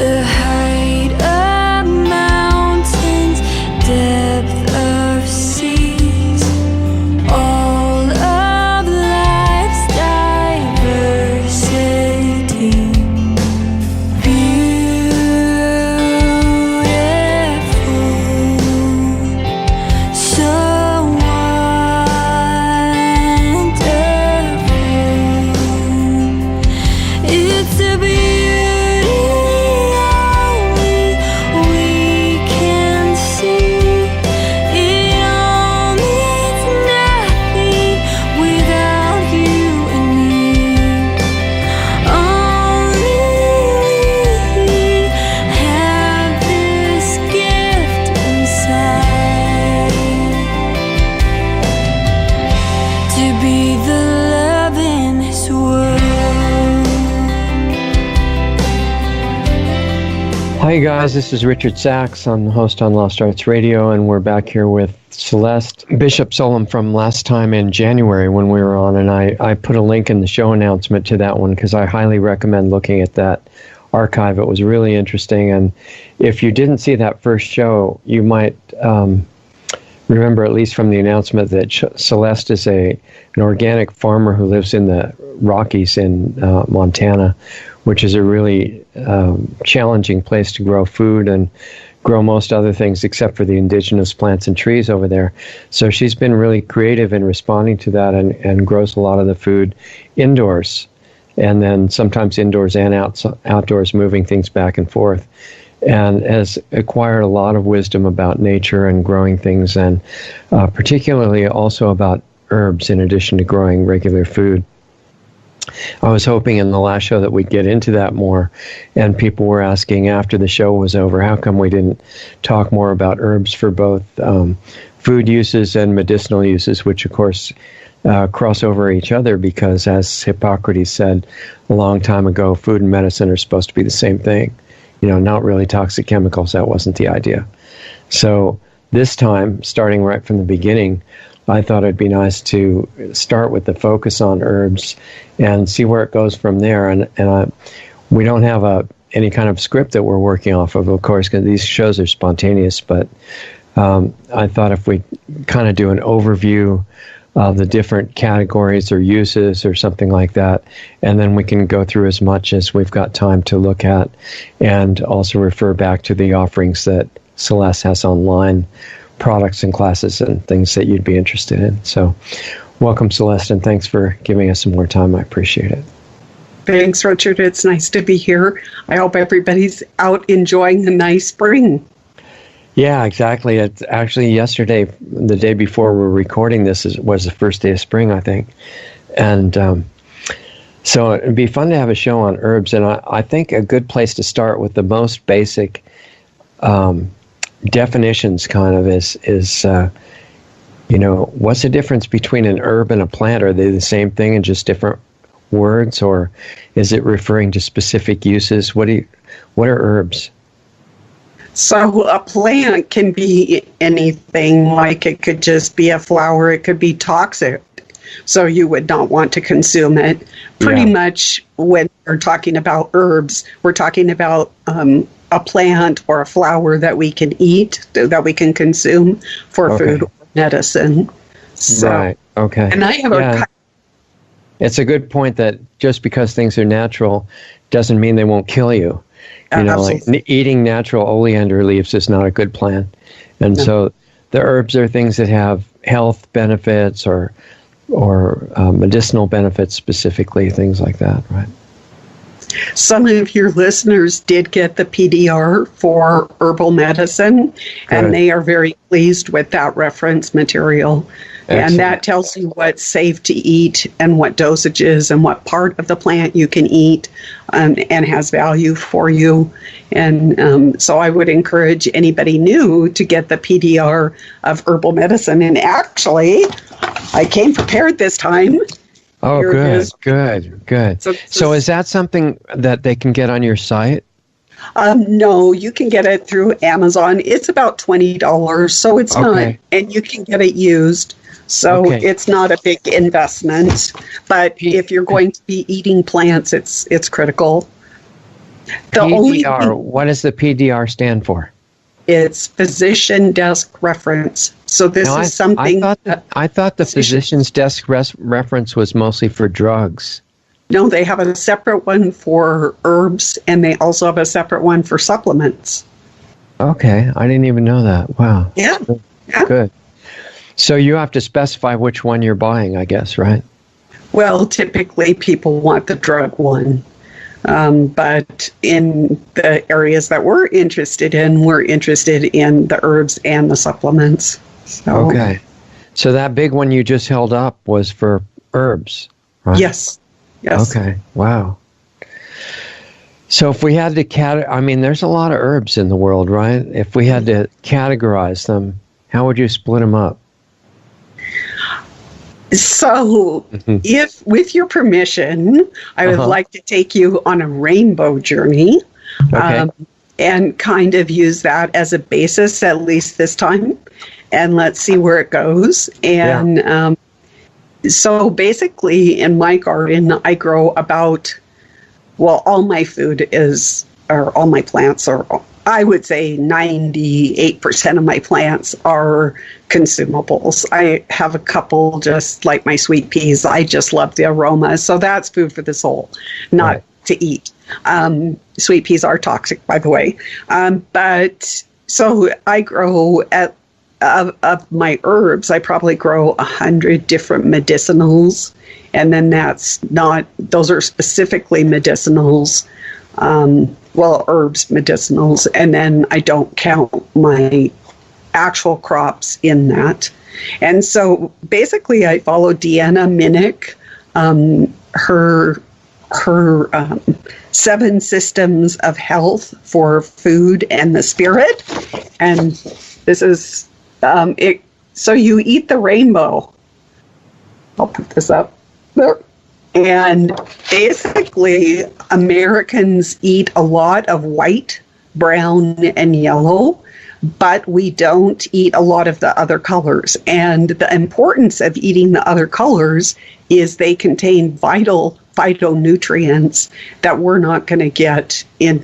The height of mountains, depth of seas, all of life's diversity. Beautiful, so wonderful. It's a beauty only we can see. It all means nothing without you and me. Only we have this gift inside, to be the love in this world. Hi guys, this is Richard Sachs. I'm the host on Lost Arts Radio, and we're back here with Celeste, Bishop Solum from last time in January when we were on, and I put a link in the show announcement to that one because I highly recommend looking at that archive. It was really interesting, and if you didn't see that first show, you might remember, at least from the announcement, that Celeste is an organic farmer who lives in the Rockies in Montana, which is a really challenging place to grow food and grow most other things except for the indigenous plants and trees over there. So she's been really creative in responding to that and grows a lot of the food indoors, and then sometimes indoors and outdoors, moving things back and forth, and has acquired a lot of wisdom about nature and growing things, and particularly also about herbs in addition to growing regular food. I was hoping in the last show that we'd get into that more, and people were asking after the show was over, how come we didn't talk more about herbs for both food uses and medicinal uses, which of course cross over each other because, as Hippocrates said a long time ago, food and medicine are supposed to be the same thing. You know, not really toxic chemicals. That wasn't the idea. So this time, starting right from the beginning, I thought it'd be nice to start with the focus on herbs and see where it goes from there. And we don't have any kind of script that we're working off of course, because these shows are spontaneous. But I thought if we kind of do an overview of the different categories or uses or something like that, and then we can go through as much as we've got time to look at, and also refer back to the offerings that Celeste has online, products and classes and things that you'd be interested in. So welcome, Celeste, and thanks for giving us some more time. I appreciate it. Thanks, Richard. It's nice to be here. I hope everybody's out enjoying a nice spring. Yeah, exactly. It's actually yesterday, the day before we're recording this, was the first day of spring, I think. And so it'd be fun to have a show on herbs. And I think a good place to start with the most basic definitions kind of is what's the difference between an herb and a plant? Are they the same thing and just different words, or is it referring to specific uses? What are herbs? So a plant can be anything, like it could just be a flower, it could be toxic, so you would not want to consume it. Pretty much when we're talking about herbs, we're talking about a plant or a flower that we can eat, that we can consume for food or medicine. So, right, okay. And I have it's a good point that just because things are natural doesn't mean they won't kill you. You know, like eating natural oleander leaves is not a good plan. And so the herbs are things that have health benefits or medicinal benefits specifically, things like that, right? Some of your listeners did get the PDR for herbal medicine, and they are very pleased with that reference material. Excellent. And that tells you what's safe to eat and what dosages and what part of the plant you can eat and has value for you. And so I would encourage anybody new to get the PDR of herbal medicine. And actually, I came prepared this time. Oh, good. So is that something that they can get on your site? No, you can get it through Amazon. It's about $20, so it's not, and you can get it used. So it's not a big investment, but if you're going to be eating plants, it's critical. The only PDR, thing, what does the PDR stand for? it's physician desk reference. So this No, is something. I thought the physician's desk reference was mostly for drugs. No, they have a separate one for herbs, and they also have a separate one for supplements. Okay, I didn't even know that. Wow. Yeah. Yeah. Good. So you have to specify which one you're buying, I guess, right? Well, typically people want the drug one. But in the areas that we're interested in the herbs and the supplements. So, Okay. So that big one you just held up was for herbs, right? Yes. Yes. Okay. Wow. So if we had to there's a lot of herbs in the world, right? If we had to categorize them, how would you split them up? So, if, with your permission, I would like to take you on a rainbow journey, Okay. and kind of use that as a basis, at least this time, and let's see where it goes. And so basically, in my garden, I grow all my food all my plants are, I would say 98% of my plants are consumables. I have a couple, just like my sweet peas. I just love the aroma. So that's food for the soul, not to eat. Sweet peas are toxic, by the way. But so I grow of my herbs, I probably grow 100 different medicinals. And then those are specifically medicinals. Herbs, medicinals, and then I don't count my actual crops in that. And so basically I follow Deanna Minnick, her 7 systems of health for food and the spirit. And this is it. So you eat the rainbow. I'll put this up there. And basically, Americans eat a lot of white, brown, and yellow, but we don't eat a lot of the other colors. And the importance of eating the other colors is they contain vital phytonutrients that we're not going to get in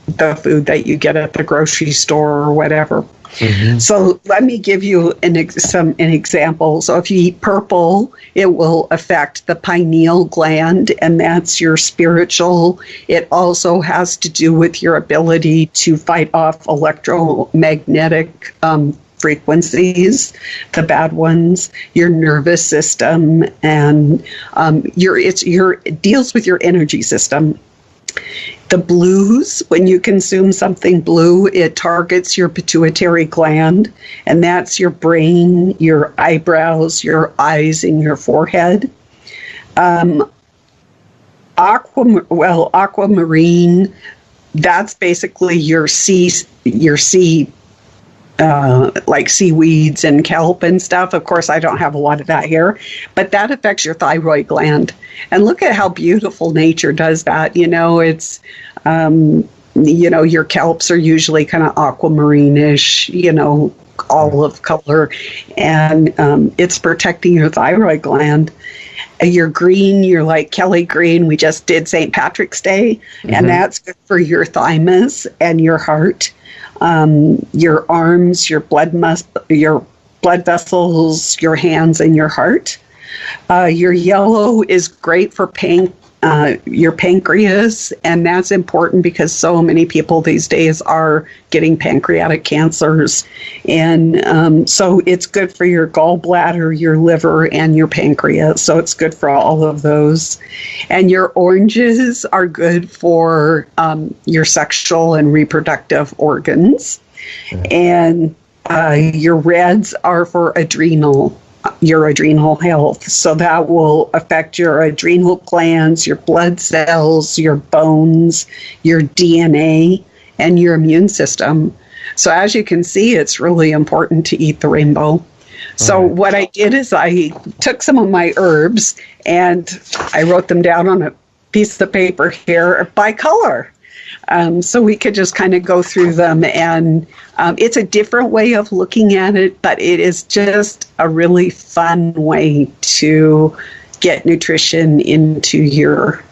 the food that you get at the grocery store or whatever. Mm-hmm. So let me give you an example. So if you eat purple, it will affect the pineal gland, and that's your spiritual. It also has to do with your ability to fight off electromagnetic frequencies, the bad ones, your nervous system, and it deals with your energy system. The blues, when you consume something blue, it targets your pituitary gland, and that's your brain, your eyebrows, your eyes, and your forehead. Aquamarine, that's basically your sea, like seaweeds and kelp and stuff. Of course, I don't have a lot of that here, but that affects your thyroid gland. And look at how beautiful nature does that. It's, your kelps are usually kind of aquamarine-ish, olive color, and it's protecting your thyroid gland. You're green, you're like Kelly green. We just did St. Patrick's Day, and that's good for your thymus and your heart. Your arms, your blood vessels, your hands, and your heart. Your yellow is great for your pancreas, and that's important because so many people these days are getting pancreatic cancers, and so it's good for your gallbladder, your liver, and your pancreas. So it's good for all of those. And your oranges are good for your sexual and reproductive organs, and your reds are for your adrenal health. So that will affect your adrenal glands, your blood cells, your bones, your DNA, and your immune system. So as you can see, it's really important to eat the rainbow. So what I did is I took some of my herbs and I wrote them down on a piece of paper here by color. So we could just kind of go through them, and it's a different way of looking at it, but it is just a really fun way to get nutrition into your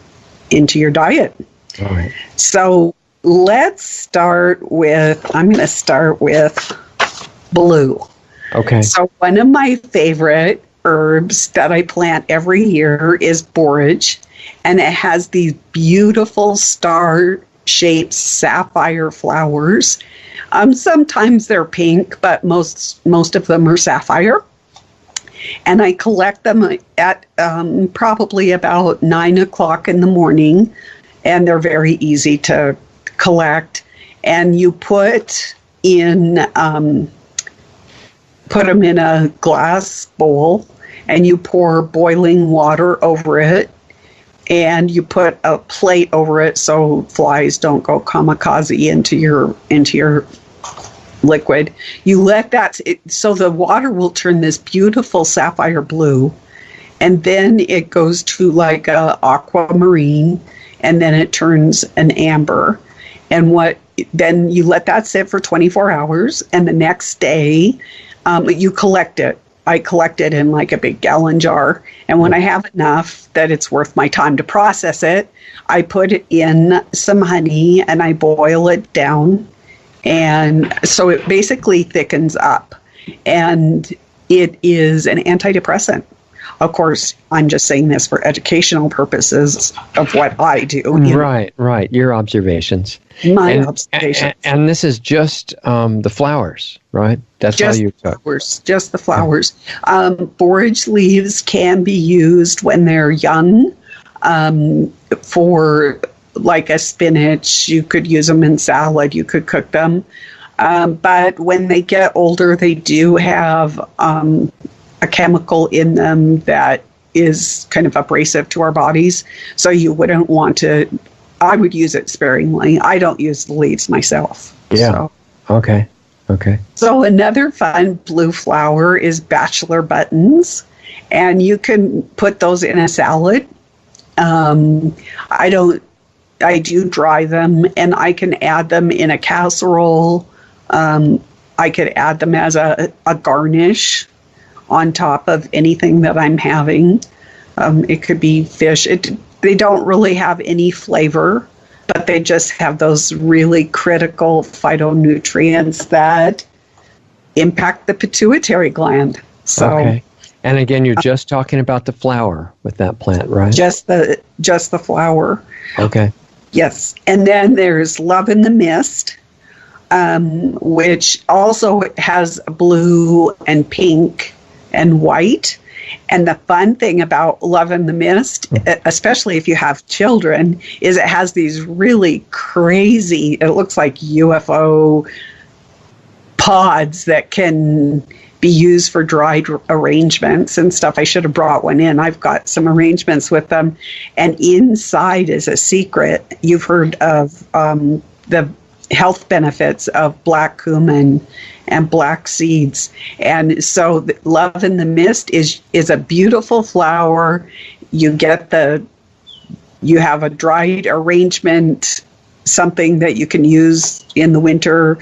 diet. All right. So I'm going to start with blue. Okay. So one of my favorite herbs that I plant every year is borage, and it has these beautiful star-shaped sapphire flowers. Sometimes they're pink, but most of them are sapphire. And I collect them at probably about 9 o'clock in the morning, and they're very easy to collect. And you put them in a glass bowl, and you pour boiling water over it, and you put a plate over it so flies don't go kamikaze into your liquid. You let that, so the water will turn this beautiful sapphire blue, and then it goes to like a aquamarine, and then it turns an amber. And then you let that sit for 24 hours, and the next day you collect it. I collect it in like a big gallon jar, and when I have enough that it's worth my time to process it, I put it in some honey and I boil it down. And so it basically thickens up, and it is an antidepressant. Of course, I'm just saying this for educational purposes of what I do. Right. Your observations. My observations. And this is just the flowers, right? That's just all you took. Just the flowers. Borage leaves can be used when they're young for like a spinach. You could use them in salad. You could cook them. But when they get older, they do have a chemical in them that is kind of abrasive to our bodies. So you wouldn't want to, I would use it sparingly. I don't use the leaves myself. Yeah. So. Okay. So another fun blue flower is bachelor buttons, and you can put those in a salad. I do dry them, and I can add them in a casserole. I could add them as a garnish on top of anything that I'm having. It could be fish. They don't really have any flavor, but they just have those really critical phytonutrients that impact the pituitary gland. So, okay. And again, you're just talking about the flower with that plant, right? Just the flower. Okay. Yes. And then there's Love in the Mist, which also has blue and pink and white. And the fun thing about Love in the Mist, especially if you have children, is it has these really crazy, it looks like UFO pods that can be used for dried arrangements and stuff. I should have brought one in. I've got some arrangements with them. And inside is a secret. You've heard of the health benefits of black cumin and black seeds. And so Love in the Mist is a beautiful flower. You have a dried arrangement, something that you can use in the winter,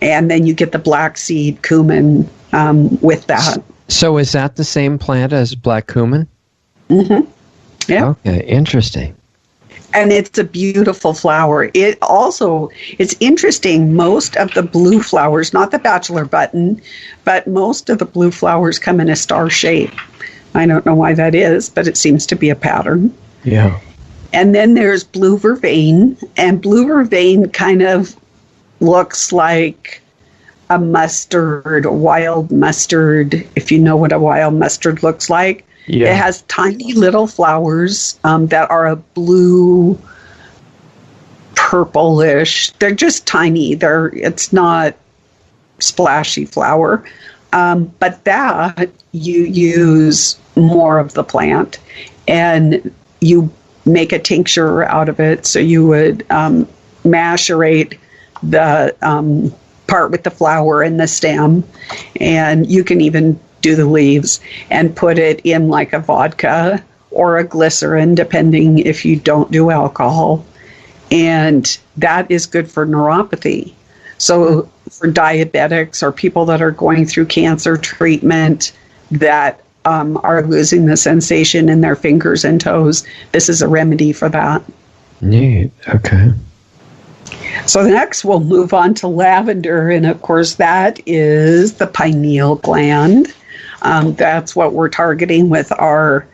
and then you get the black seed cumin with that. So is that the same plant as black cumin? Mm-hmm. Yeah. Okay, interesting. And it's a beautiful flower. It's interesting, most of the blue flowers, not the bachelor button, but most of the blue flowers come in a star shape. I don't know why that is, but it seems to be a pattern. Yeah. And then there's blue vervain, and blue vervain kind of looks like a mustard, a wild mustard, if you know what a wild mustard looks like. Yeah. It has tiny little flowers that are a blue, purplish. They're just tiny. It's not splashy flower. But that you use more of the plant, and you make a tincture out of it. So you would macerate the part with the flower and the stem, and you can even do the leaves and put it in like a vodka or a glycerin, depending if you don't do alcohol. And that is good for neuropathy. So for diabetics or people that are going through cancer treatment that are losing the sensation in their fingers and toes, this is a remedy for that. Neat. Okay. So next we'll move on to lavender, and of course that is the pineal gland. That's what we're targeting with our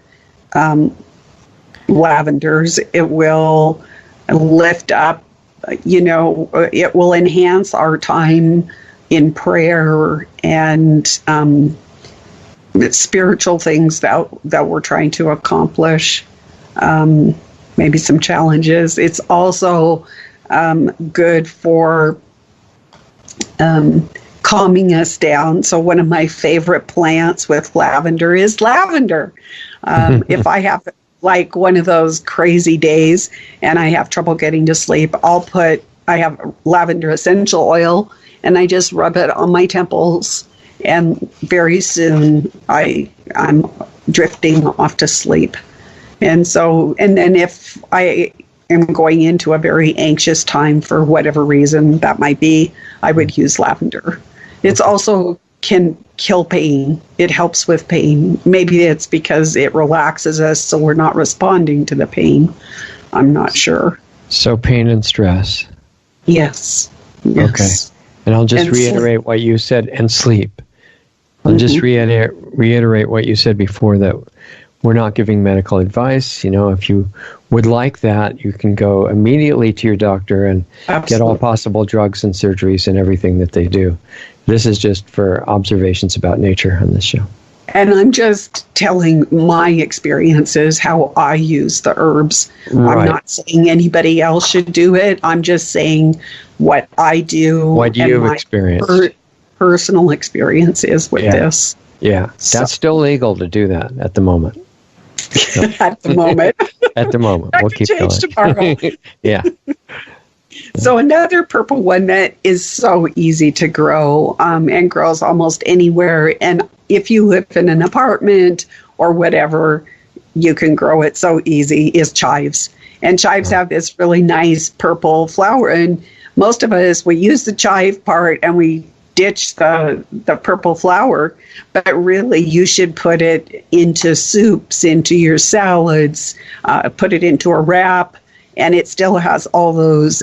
lavenders. It will lift up, it will enhance our time in prayer and spiritual things that we're trying to accomplish. Maybe some challenges. It's also good for calming us down. So one of my favorite plants with lavender is lavender. If I have like one of those crazy days and I have trouble getting to sleep, I have lavender essential oil and I just rub it on my temples, and very soon I'm drifting off to sleep. And then if I am going into a very anxious time for whatever reason that might be, I would use lavender. It's also can kill pain. It helps with pain. Maybe it's because it relaxes us so we're not responding to the pain. I'm not sure. So pain and stress. Yes. Okay. And I'll just reiterate what you said, and sleep. I'll just reiterate what you said before, that we're not giving medical advice. If you would like that, you can go immediately to your doctor and get all possible drugs and surgeries and everything that they do. This is just for observations about nature on this show. And I'm just telling my experiences, how I use the herbs. Right. I'm not saying anybody else should do it. I'm just saying what I do. What you've experienced. Personal experiences with this. Yeah. That's still legal to do that at the moment. So. At the moment. At the moment. We'll keep going. Tomorrow. Yeah. So another purple one that is so easy to grow and grows almost anywhere. And if you live in an apartment or whatever, you can grow it so easy, is chives. And chives have this really nice purple flower. And most of us, we use the chive part and we ditch the purple flower. But really, you should put it into soups, into your salads, put it into a wrap. And it still has all those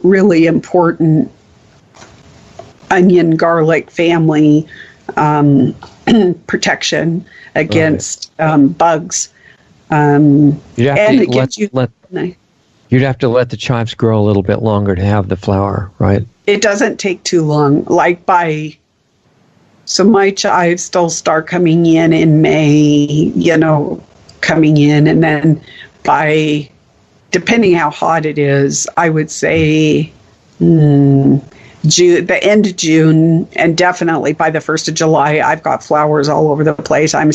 really important onion, garlic family protection against bugs. You'd have to let the chives grow a little bit longer to have the flower, right? It doesn't take too long. So my chives still start coming in May, and then by, depending how hot it is, I would say June, the end of June, and definitely by the 1st of July, I've got flowers all over the place. I'm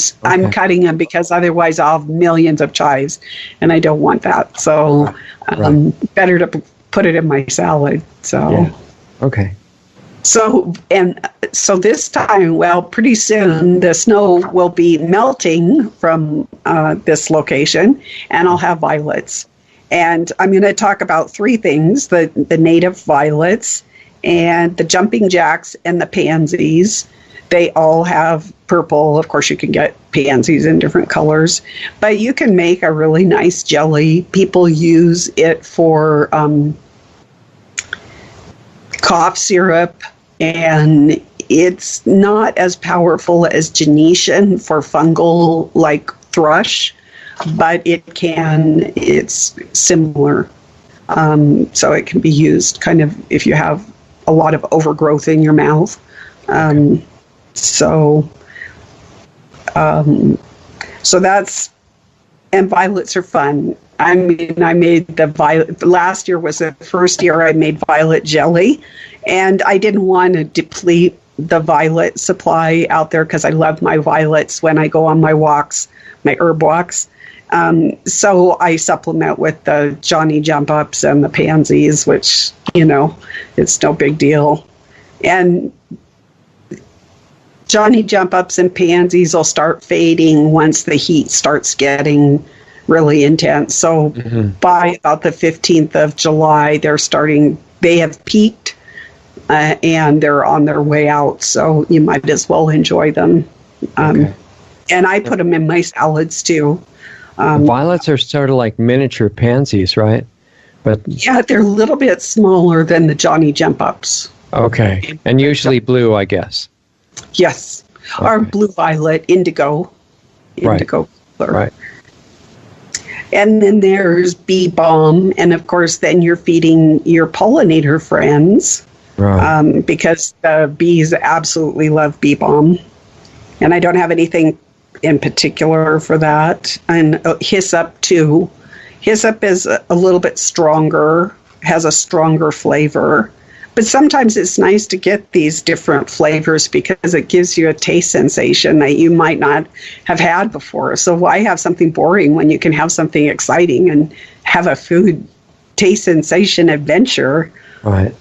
cutting them because otherwise I'll have millions of chives, and I don't want that. So better to put it in my salad. So yeah. Okay. So this time, pretty soon the snow will be melting from this location, and I'll have violets. And I'm going to talk about three things: the native violets, and the jumping jacks, and the pansies. They all have purple. Of course, you can get pansies in different colors, but you can make a really nice jelly. People use it for cough syrup, and it's not as powerful as Genesian for fungal like thrush, but it's similar. So it can be used kind of if you have a lot of overgrowth in your mouth. So that's, and violets are fun. I mean, I made the violet, last year was the first year I made violet jelly, and I didn't want to deplete the violet supply out there because I love my violets when I go on my walks, my herb walks. So I supplement with the Johnny Jump Ups and the pansies, which, it's no big deal. And Johnny Jump Ups and pansies will start fading once the heat starts getting really intense. So by about the 15th of July, they have peaked and they're on their way out. So you might as well enjoy them. And I put them in my salads too. Violets are sort of like miniature pansies, right? But Yeah, they're a little bit smaller than the Johnny Jump Ups. okay, and usually blue, I guess. Yes, or Okay. blue violet, indigo Right. color. Right. And then there's bee balm, and of course, then you're feeding your pollinator friends Right. because the bees absolutely love bee balm. And I don't have anything in particular for that. And hyssop too. Hyssop is a little bit stronger, has a stronger flavor. But sometimes it's nice to get these different flavors because it gives you a taste sensation that you might not have had before. So why have something boring when you can have something exciting and have a food taste sensation adventure? Right.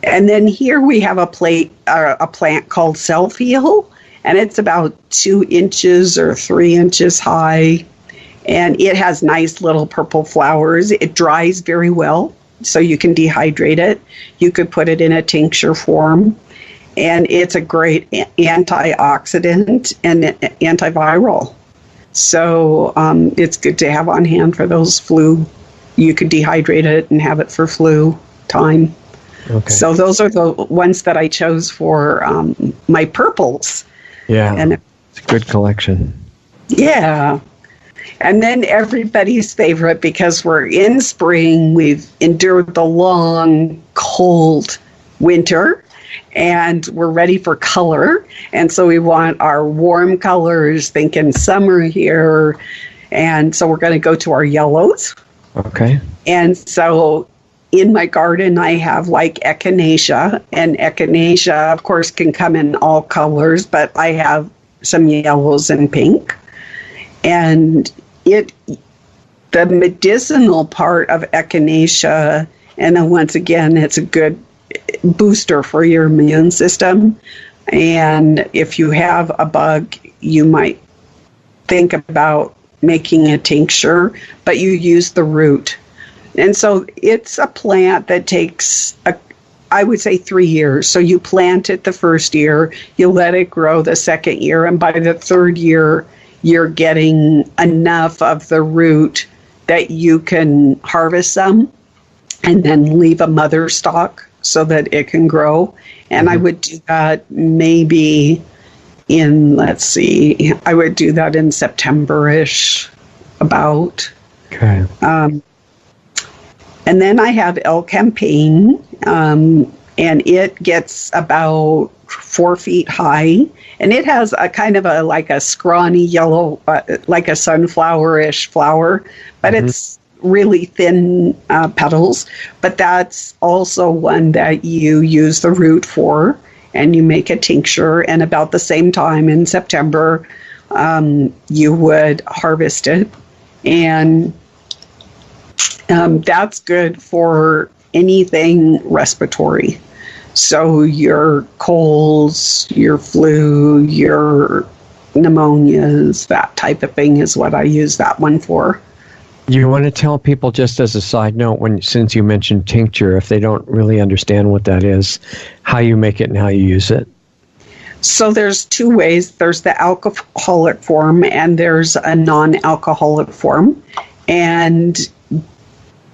And then here we have a plant called self-heal, and it's about 2 inches or 3 inches high. And it has nice little purple flowers. It dries very well, so you can dehydrate it. You could put it in a tincture form. And it's a great antioxidant and antiviral. So it's good to have on hand for those flu. You could dehydrate it and have it for flu time. Okay. So those are the ones that I chose for my purples. Yeah. And It's a good collection. yeah. And then everybody's favorite, because we're in spring, we've endured the long, cold winter, and we're ready for color. And so we want our warm colors, thinking summer here. And so we're going to go to our yellows. Okay. And so in my garden, I have like echinacea. And echinacea, of course, can come in all colors, but I have some yellows and pink. And the medicinal part of echinacea, and then once again, it's a good booster for your immune system. And if you have a bug, you might think about making a tincture, but you use the root. And so it's a plant that takes, I would say, 3 years. So you plant it the first year, you let it grow the second year, and by the third year, you're getting enough of the root that you can harvest some and then leave a mother stalk so that it can grow. And I would do that maybe I would do that in September-ish about. Okay. And then I have El Campaign, and it gets about 4 feet high, and it has a kind of like a scrawny yellow, like a sunflower-ish flower, but it's really thin petals. But that's also one that you use the root for, and you make a tincture. And about the same time in September, you would harvest it, and that's good for anything respiratory. So your colds, your flu, your pneumonias, that type of thing is what I use that one for. You want to tell people, just as a side note, since you mentioned tincture, if they don't really understand what that is, how you make it and how you use it? So there's 2 ways. There's the alcoholic form and there's a non-alcoholic form. And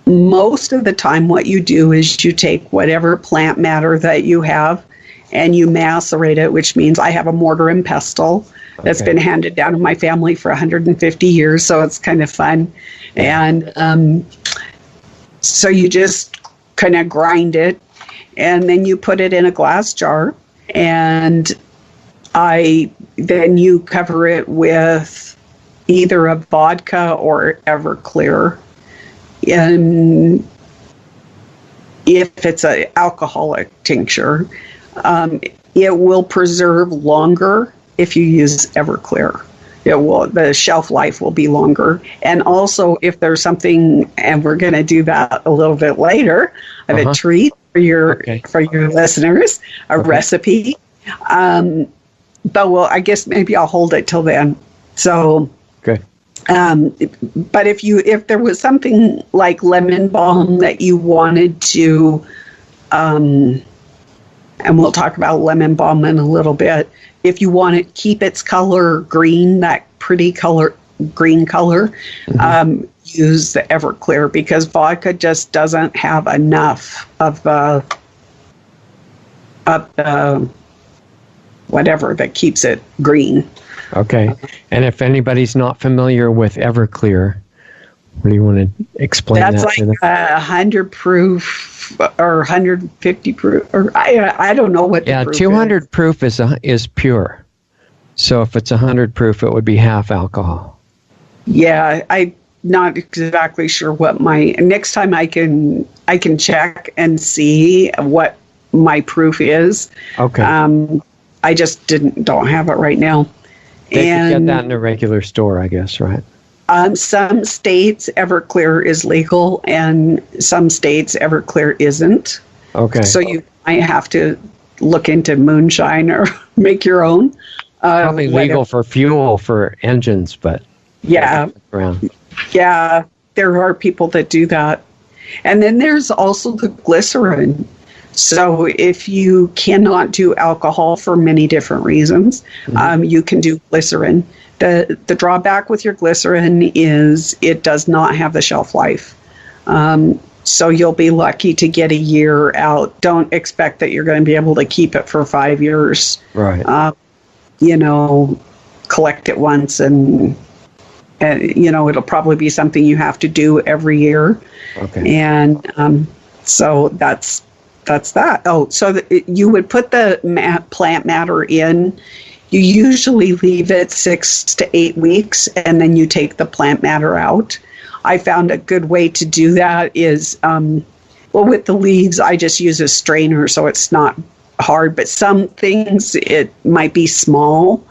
most of the time what you do is you take whatever plant matter that you have and you macerate it, which means I have a mortar and pestle that's been handed down in my family for 150 years, so it's kind of fun. And so you just kind of grind it, and then you put it in a glass jar, and then you cover it with either a vodka or Everclear. And if it's an alcoholic tincture, it will preserve longer if you use Everclear. The shelf life will be longer. And also, if there's something, and we're going to do that a little bit later, I have a treat for your listeners, a recipe. But I guess maybe I'll hold it till then. So. Okay. But if there was something like lemon balm that you wanted to, and we'll talk about lemon balm in a little bit, if you want to keep its color green, that pretty color green color, use the Everclear, because vodka just doesn't have enough of the whatever that keeps it green. Okay. And if anybody's not familiar with Everclear, what do you want to explain That's that like to them? 100 proof or 150 proof, or I don't know what the proof 200 is. proof is pure. So if it's 100 proof, it would be half alcohol. Yeah, I'm not exactly sure what next time I can check and see what my proof is. Okay. I just don't have it right now. They could get that in a regular store, I guess, right? Some states Everclear is legal, and some states Everclear isn't. Okay. So you might have to look into moonshine or make your own. Probably legal for fuel for engines, but yeah, around. Yeah, there are people that do that. And then there's also the glycerin. So if you cannot do alcohol for many different reasons, you can do glycerin. The drawback with your glycerin is it does not have the shelf life. So you'll be lucky to get a year out. Don't expect that you're going to be able to keep it for 5 years. Right. Collect it once and it'll probably be something you have to do every year. Okay. And so that's that. Oh, so you would put the plant matter in. You usually leave it 6 to 8 weeks, and then you take the plant matter out. I found a good way to do that is, with the leaves, I just use a strainer, so it's not hard. But some things, it might be small.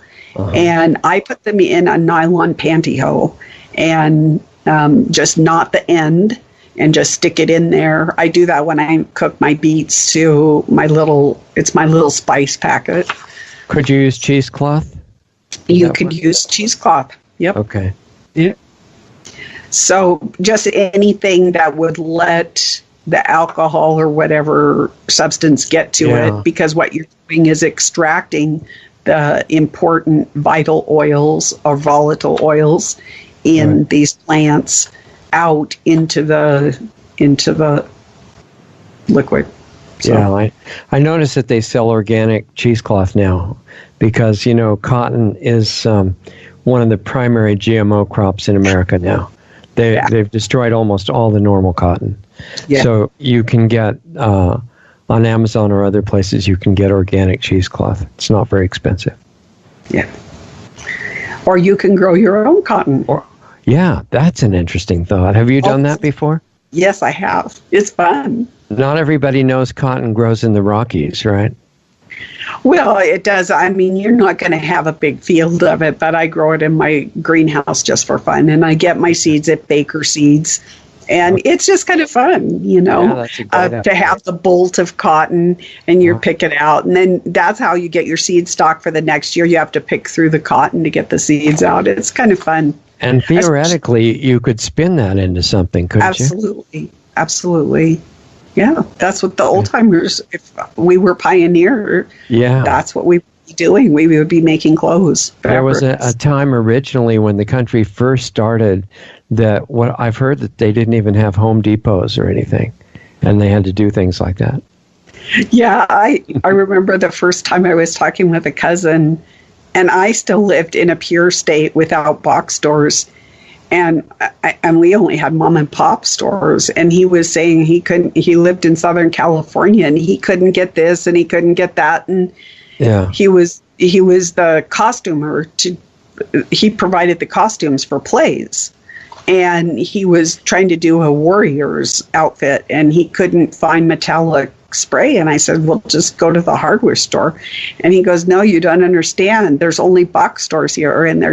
And I put them in a nylon pantyhose and just knot the end and just stick it in there. I do that when I cook my beets to it's my little spice packet. Could you use cheesecloth? You could use cheesecloth. Yep. Okay. Yeah. So just anything that would let the alcohol or whatever substance get to it, because what you're doing is extracting the important vital oils or volatile oils in these plants out into the liquid. So. Yeah, I noticed that they sell organic cheesecloth now because, cotton is one of the primary GMO crops in America now. They've destroyed almost all the normal cotton. Yeah. So you can get, on Amazon or other places, you can get organic cheesecloth. It's not very expensive. Yeah. Or you can grow your own cotton. Yeah, that's an interesting thought. Have you done that before? Yes, I have. It's fun. Not everybody knows cotton grows in the Rockies, right? Well, it does. I mean, you're not going to have a big field of it, but I grow it in my greenhouse just for fun. And I get my seeds at Baker Seeds. And it's just kind of fun, to have the bolt of cotton and you pick it out. And then that's how you get your seed stock for the next year. You have to pick through the cotton to get the seeds out. It's kind of fun. And theoretically, you could spin that into something, couldn't you? Absolutely. Yeah, that's what the old timers, if we were pioneer, that's what we would be doing. We would be making clothes. There was a time originally when the country first started that what I've heard that they didn't even have Home Depots or anything, and they had to do things like that. Yeah, I remember the first time I was talking with a cousin, and I still lived in a pure state without box stores. And we only had mom and pop stores. And he was saying he lived in Southern California and he couldn't get this and he couldn't get that. And he was the costumer he provided the costumes for plays. And he was trying to do a warrior's outfit and he couldn't find metallic spray. And I said, well, just go to the hardware store. And he goes, no, you don't understand. There's only box stores here and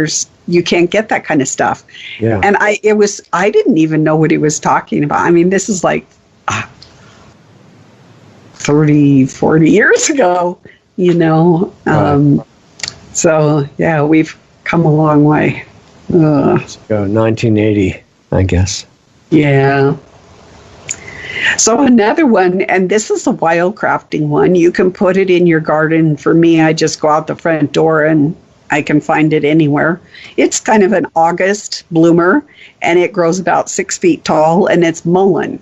you can't get that kind of stuff. Yeah. And I didn't even know what he was talking about. I mean, this is like 30, 40 years ago, So yeah, we've come a long way. Let's go 1980, I guess. Yeah. So another one, and this is a wild crafting one. You can put it in your garden. For me, I just go out the front door and I can find it anywhere. It's kind of an August bloomer, and it grows about 6 feet tall, and it's mullein.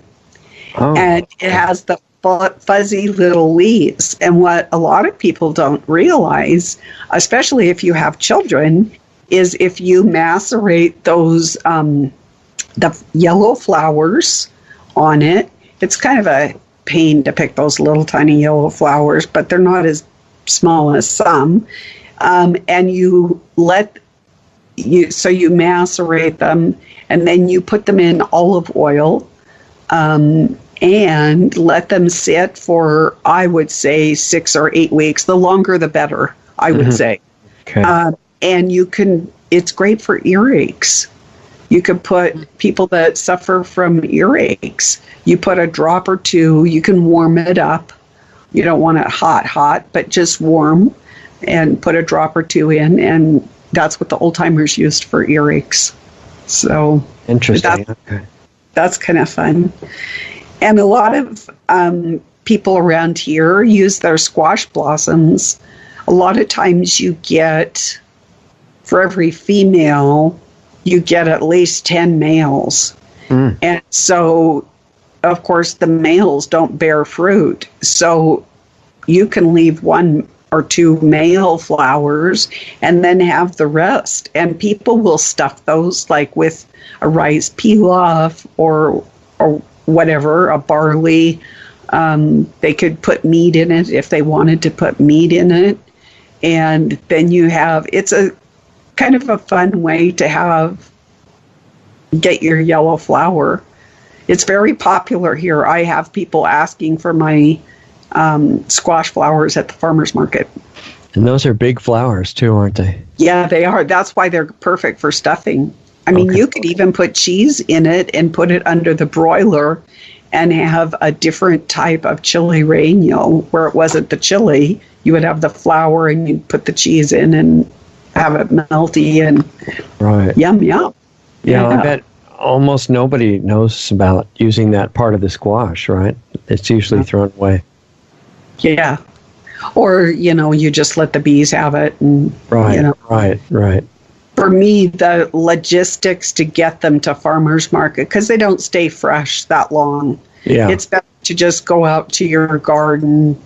Oh. And it has the fuzzy little leaves. And what a lot of people don't realize, especially if you have children, is if you macerate those, the yellow flowers on it, it's kind of a pain to pick those little tiny yellow flowers, but they're not as small as some. And you macerate them, and then you put them in olive oil, and let them sit for, I would say, 6 or 8 weeks. The longer, the better, I would say. Okay. And it's great for earaches. You could put people that suffer from earaches, you put a drop or two, you can warm it up. You don't want it hot, but just warm, and put a drop or two in, and that's what the old timers used for earaches. So interesting. That's kind of fun. And a lot of people around here use their squash blossoms. A lot of times you get, for every female, you get at least 10 males. And so, of course, the males don't bear fruit. So you can leave 1 or 2 male flowers and then have the rest. And people will stuff those like with a rice pilaf or whatever, a barley. They could put meat in it if they wanted to put meat in it. And then it's a kind of a fun way to get your yellow flower. It's very popular here. I have people asking for my squash flowers at the farmer's market. And those are big flowers too, aren't they? Yeah, they are. That's why they're perfect for stuffing. I mean, you could even put cheese in it and put it under the broiler and have a different type of chili relleno where it wasn't the chili. You would have the flour and you'd put the cheese in and have it melty and yum. Yeah, I bet almost nobody knows about using that part of the squash, right? It's usually thrown away. Yeah. Or, you just let the bees have it. And, Right. For me, the logistics to get them to farmer's market, because they don't stay fresh that long. Yeah. It's better to just go out to your garden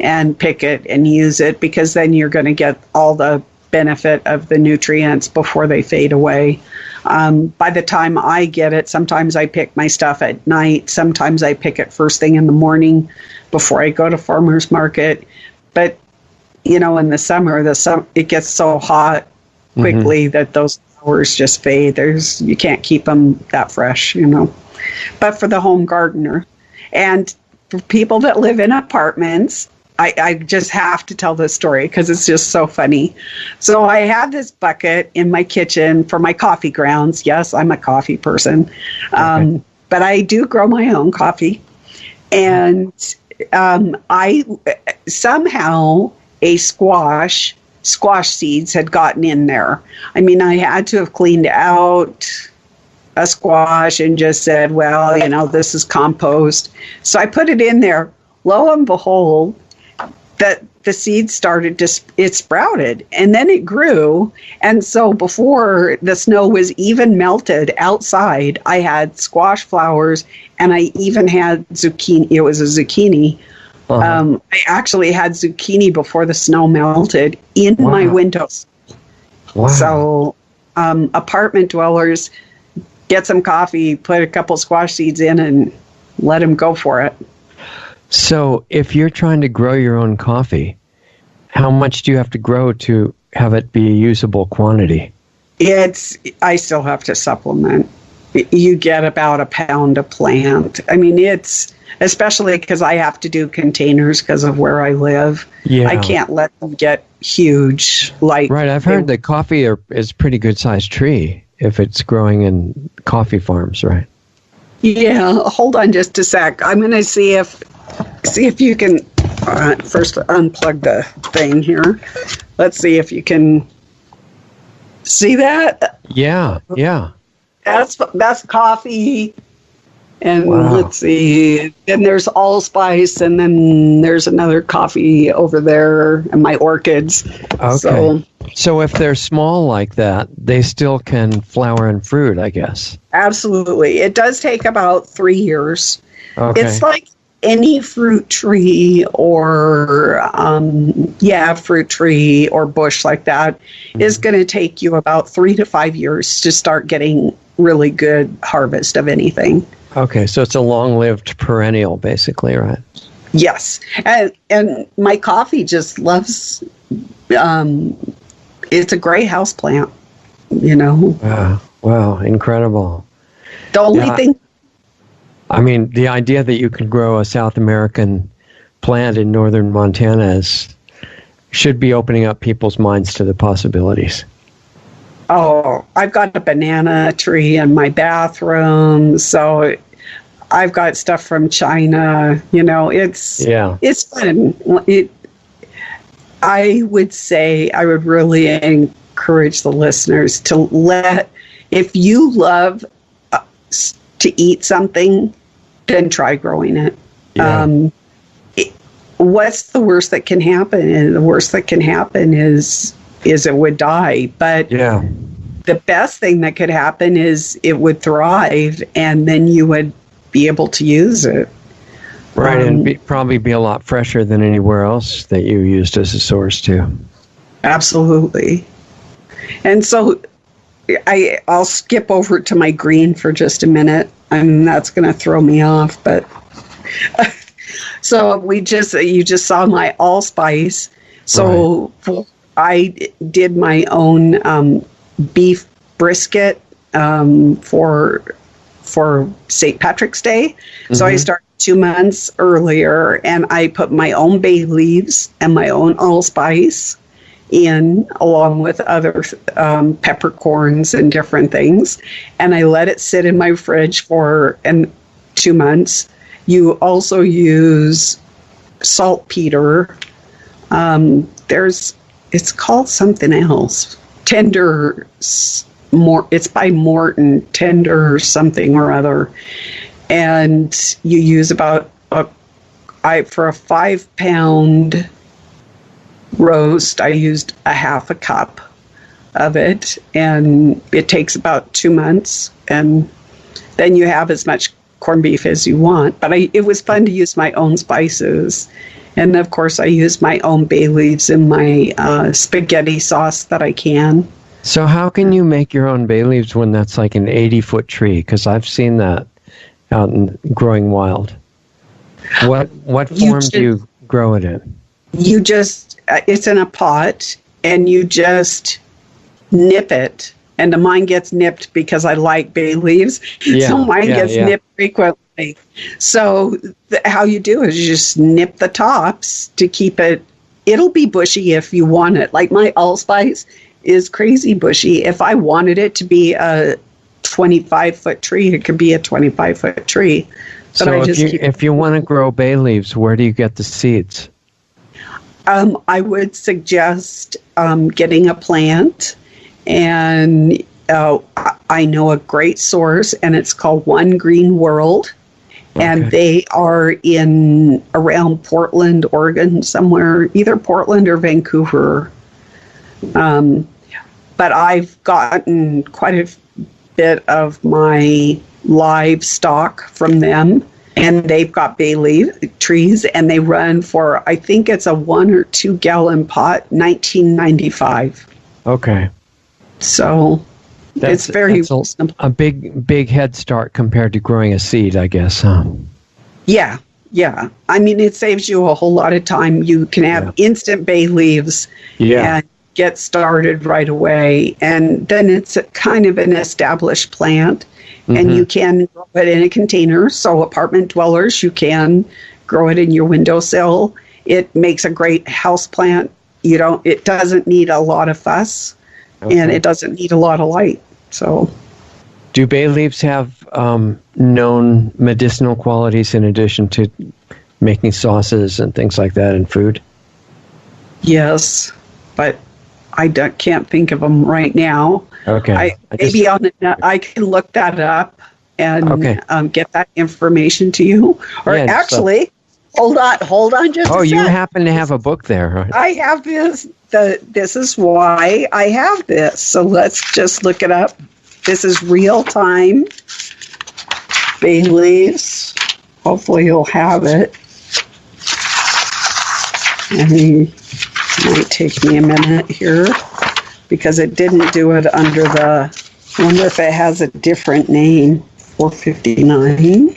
and pick it and use it, because then you're going to get all the benefit of the nutrients before they fade away. By the time I get it, sometimes I pick my stuff at night. Sometimes I pick it first thing in the morning before I go to farmer's market. But, in the summer, it gets so hot quickly that those flowers just fade. You can't keep them that fresh, But for the home gardener and for people that live in apartments, I just have to tell this story because it's just so funny. So I had this bucket in my kitchen for my coffee grounds. Yes, I'm a coffee person. But I do grow my own coffee. And I somehow a squash seeds had gotten in there. I mean, I had to have cleaned out a squash and just said, well, this is compost. So I put it in there. Lo and behold, that the seeds it sprouted, and then it grew. And so before the snow was even melted outside, I had squash flowers, and I even had zucchini. It was a zucchini. I actually had zucchini before the snow melted in my windows. Wow. So apartment dwellers, get some coffee, put a couple squash seeds in, and let them go for it. So if you're trying to grow your own coffee, how much do you have to grow to have it be a usable quantity? I still have to supplement. You get about a pound a plant. I mean, especially because I have to do containers because of where I live. Yeah. I can't let them get huge. Right, I've heard that coffee is a pretty good sized tree if it's growing in coffee farms, right? Yeah, hold on just a sec. I'm going to see if you can first unplug the thing here. Let's see if you can see that. Yeah. That's coffee. And Wow. let's see, then there's allspice, and then there's another coffee over there, and my orchids. Okay. So if they're small like that, they still can flower and fruit, I guess. Absolutely. It does take about 3 years. Okay. It's like any fruit tree or, fruit tree or bush like that is going to take you about 3 to 5 years to start getting really good harvest of anything. Okay, so it's a long-lived perennial, basically, right? Yes. And my coffee just loves, it's a gray house plant, you know. Wow, incredible. The only thing. I mean, the idea that you could grow a South American plant in northern Montana should be opening up people's minds to the possibilities. Oh, I've got a banana tree in my bathroom, so I've got stuff from China. You know, it's fun. I would say I would really encourage the listeners to if you love to eat something, then try growing it. Yeah. What's the worst that can happen? And the worst that can happen is it would die. But the best thing that could happen is it would thrive, and then you would be able to use it. Right, and probably be a lot fresher than anywhere else that you used as a source too. Absolutely. And so I'll skip over to my green for just a minute. That's going to throw me off, but so you just saw my allspice. So I did my own beef brisket for St. Patrick's Day. Mm-hmm. So I started 2 months earlier, and I put my own bay leaves and my own allspice in, along with other peppercorns and different things, and I let it sit in my fridge for 2 months. You also use saltpeter. It's called something else. It's by Morton, tender something or other. And you use about for a 5-pound roast, I used a half a cup of it, and it takes about 2 months, and then you have as much corned beef as you want. But it was fun to use my own spices, and of course I use my own bay leaves in my spaghetti sauce that I can. So how can you make your own bay leaves when that's like an 80-foot tree? Because I've seen that out and growing wild. What form do you grow it in? You just, it's in a pot, and you just nip it. And mine gets nipped because I like bay leaves. So mine gets nipped frequently. So how you do is you just nip the tops to keep it. It'll be bushy if you want it. Like my allspice is crazy bushy. If I wanted it to be a 25-foot tree, it could be a 25-foot tree. But so if you want to grow bay leaves, where do you get the seeds? I would suggest getting a plant, and I know a great source, and it's called One Green World, and they are around Portland, Oregon, somewhere, either Portland or Vancouver. But I've gotten quite a bit of my livestock from them, and they've got bay leaf trees, and they run for, I think it's a 1 or 2 gallon pot, $19.95. Okay. So it's very simple. A big head start compared to growing a seed, I guess, huh? Yeah. I mean, it saves you a whole lot of time. You can have instant bay leaves and get started right away. And then it's kind of an established plant. And you can grow it in a container. So apartment dwellers, you can grow it in your windowsill. It makes a great house plant. It doesn't need a lot of fuss, and it doesn't need a lot of light. So, do bay leaves have known medicinal qualities in addition to making sauces and things like that in food? Yes, but I can't think of them right now. Okay. I can look that up. and get that information to you. Or actually, hold on just a sec. You happen to have a book there, right? I have this. This is why I have this. So let's just look it up. This is real time bay leaves. Hopefully you'll have it. And it might take me a minute here because it didn't do it under I wonder if it has a different name. 459.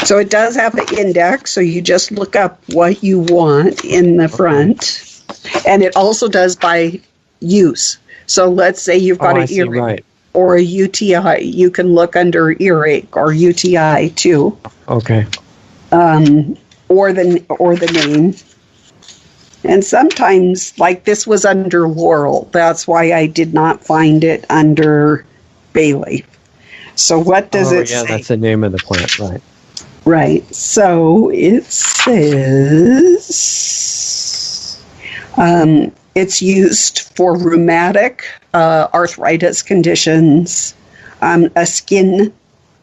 So it does have an index, so you just look up what you want in the front. And it also does by use. So let's say you've got an earache or a UTI. You can look under earache or UTI too. Okay. Or the name. And sometimes, like this was under laurel. That's why I did not find it under bay leaf. So what does it say? That's the name of the plant, right. Right. So it says it's used for rheumatic arthritis conditions, a skin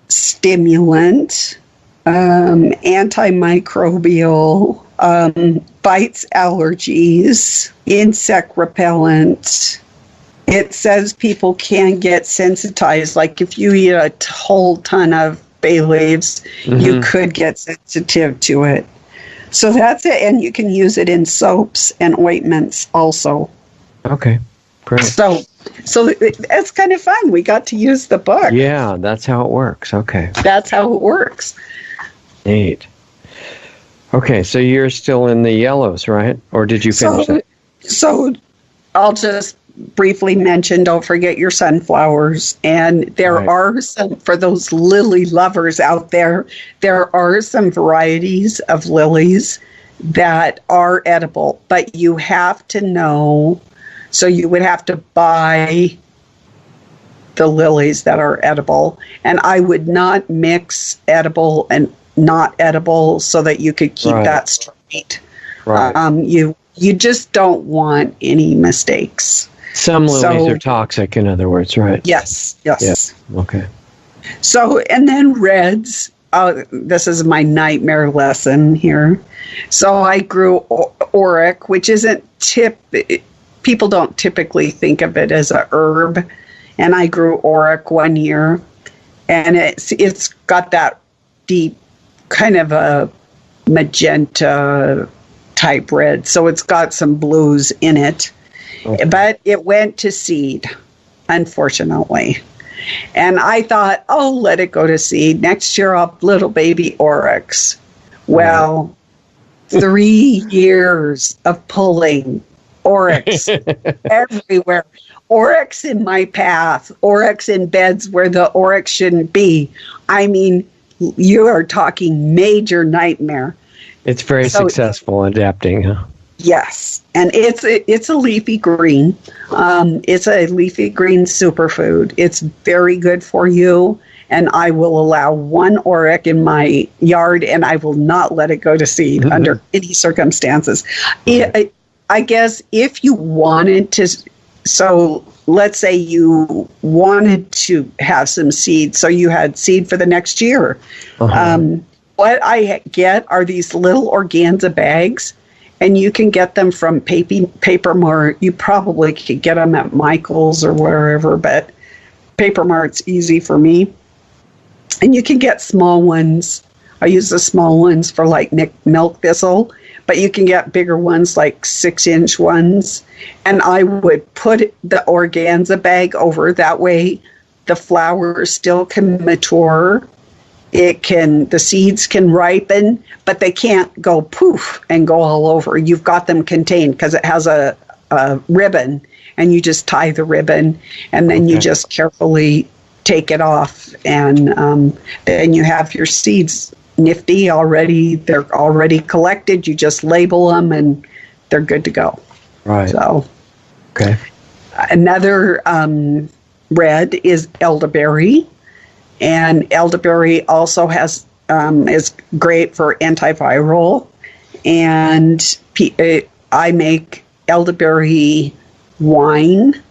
stimulant, antimicrobial, bites, allergies, insect repellent. It says people can get sensitized. Like if you eat a whole ton of bay leaves, you could get sensitive to it. So that's it. And you can use it in soaps and ointments also. Okay, great. So it's kind of fun. We got to use the book. Yeah, that's how it works. Okay. That's how it works. Neat. Okay, so you're still in the yellows, right? Or did you finish it? So I'll just briefly mention, don't forget your sunflowers. And there are some, for those lily lovers out there, there are some varieties of lilies that are edible, but you have to know. So you would have to buy the lilies that are edible. And I would not mix edible and not edible so that you could keep that straight. Right. You just don't want any mistakes. Some lilies are toxic, in other words, right? Yes. Yeah. Okay. So, and then reds. This is my nightmare lesson here. So I grew oric, which isn't people don't typically think of it as a herb. And I grew oric one year, and it's got that deep kind of a magenta type red. So it's got some blues in it. Okay. But it went to seed, unfortunately. And I thought, let it go to seed. Next year I'll have little baby oryx. Well, 3 years of pulling oryx everywhere. Oryx in my path, oryx in beds where the oryx shouldn't be. I mean, you are talking major nightmare. It's very successful adapting, huh? Yes, and it's a leafy green. It's a leafy green superfood. It's very good for you, and I will allow one oric in my yard, and I will not let it go to seed under any circumstances. Okay. I guess if you wanted to, so let's say you wanted to have some seed, so you had seed for the next year. What I get are these little organza bags. And you can get them from Paper Mart. You probably could get them at Michael's or wherever, but Paper Mart's easy for me. And you can get small ones. I use the small ones for like milk thistle, but you can get bigger ones like 6-inch ones. And I would put the organza bag over. That way the flowers still can mature. The seeds can ripen, but they can't go poof and go all over. You've got them contained because it has a ribbon, and you just tie the ribbon, and then you just carefully take it off, and then you have your seeds nifty already. They're already collected. You just label them, and they're good to go. Right. So, another red is elderberry. And elderberry also is great for antiviral. And I make elderberry wine.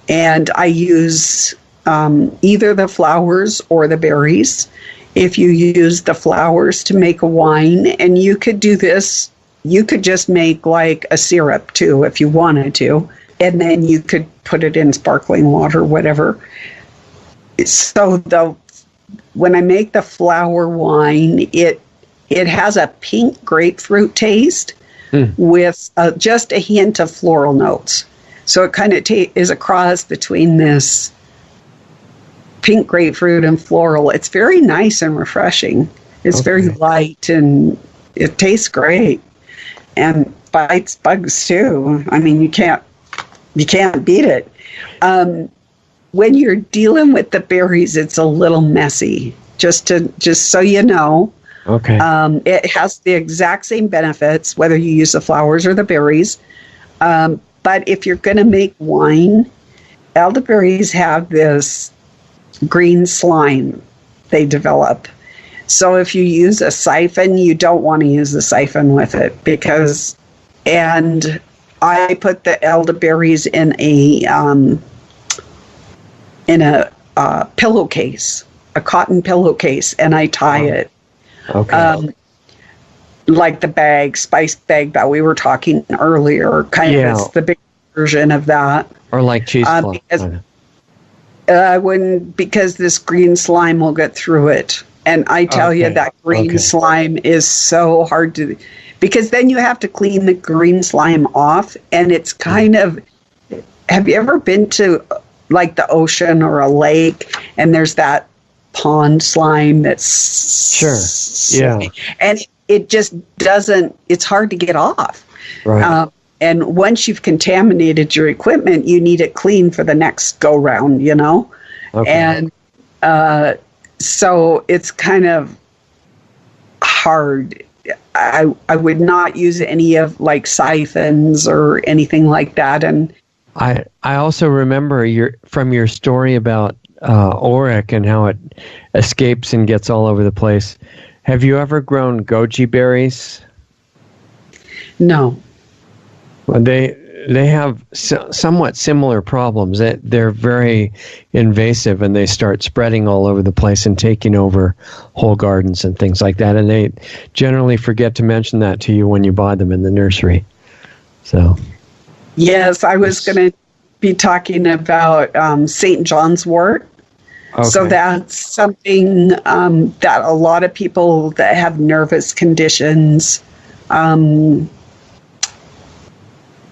And I use either the flowers or the berries. If you use the flowers to make a wine, and you could do this, you could just make like a syrup too if you wanted to, and then you could put it in sparkling water, whatever. So when I make the flower wine, it has a pink grapefruit taste with just a hint of floral notes. So it kind of is a cross between this pink grapefruit and floral. It's very nice and refreshing. It's very light and it tastes great, and bites bugs too. I mean, you can't beat it. When you're dealing with the berries, it's a little messy. Just so you know. Okay. It has the exact same benefits whether you use the flowers or the berries. But if you're going to make wine, elderberries have this green slime they develop. So if you use a siphon, you don't want to use the siphon with it and I put the elderberries in a pillowcase, a cotton pillowcase, and I tie it. Okay. Like the spice bag that we were talking earlier, kind of it's the big version of that. Or like cheesecloth. I wouldn't, because this green slime will get through it. And I tell you that green slime is so hard to, because then you have to clean the green slime off, and it's kind of, have you ever been to like the ocean or a lake, and there's that pond slime that's and it just doesn't, it's hard to get off. Right. And once you've contaminated your equipment, you need it clean for the next go round, you know? Okay. And so it's kind of hard. I would not use any of like siphons or anything like that. And I also remember from your story about Auric and how it escapes and gets all over the place. Have you ever grown goji berries? No. Well, they have somewhat similar problems. They're very invasive, and they start spreading all over the place and taking over whole gardens and things like that. And they generally forget to mention that to you when you buy them in the nursery. So, yes, I was going to be talking about St. John's wort. Okay. So that's something that a lot of people that have nervous conditions,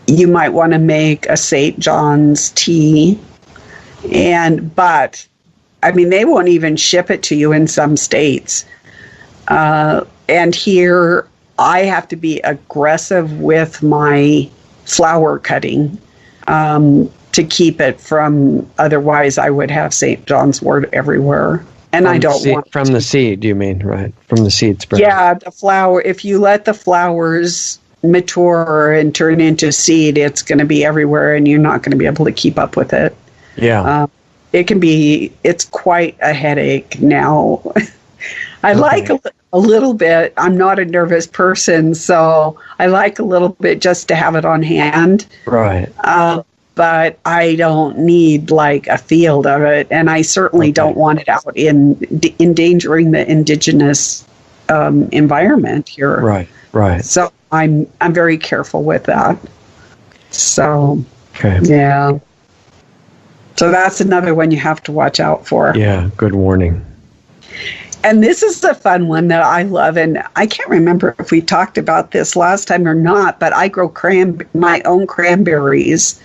you might want to make a St. John's tea. But I mean, they won't even ship it to you in some states. And here I have to be aggressive with my flower cutting to keep it from, otherwise I would have St. John's wort everywhere. And I don't want from the seed, you mean, right? From the seed spread. Yeah, the flower, if you let the flowers mature and turn into seed, it's going to be everywhere, and you're not going to be able to keep up with it. Yeah. It's quite a headache now. I like a little bit. I'm not a nervous person, so I like a little bit just to have it on hand. Right. But I don't need like a field of it, and I certainly don't want it out in endangering the indigenous environment here. Right. Right. So I'm very careful with that. So yeah. So that's another one you have to watch out for. Yeah, good warning. And this is the fun one that I love, and I can't remember if we talked about this last time or not, but I grow my own cranberries,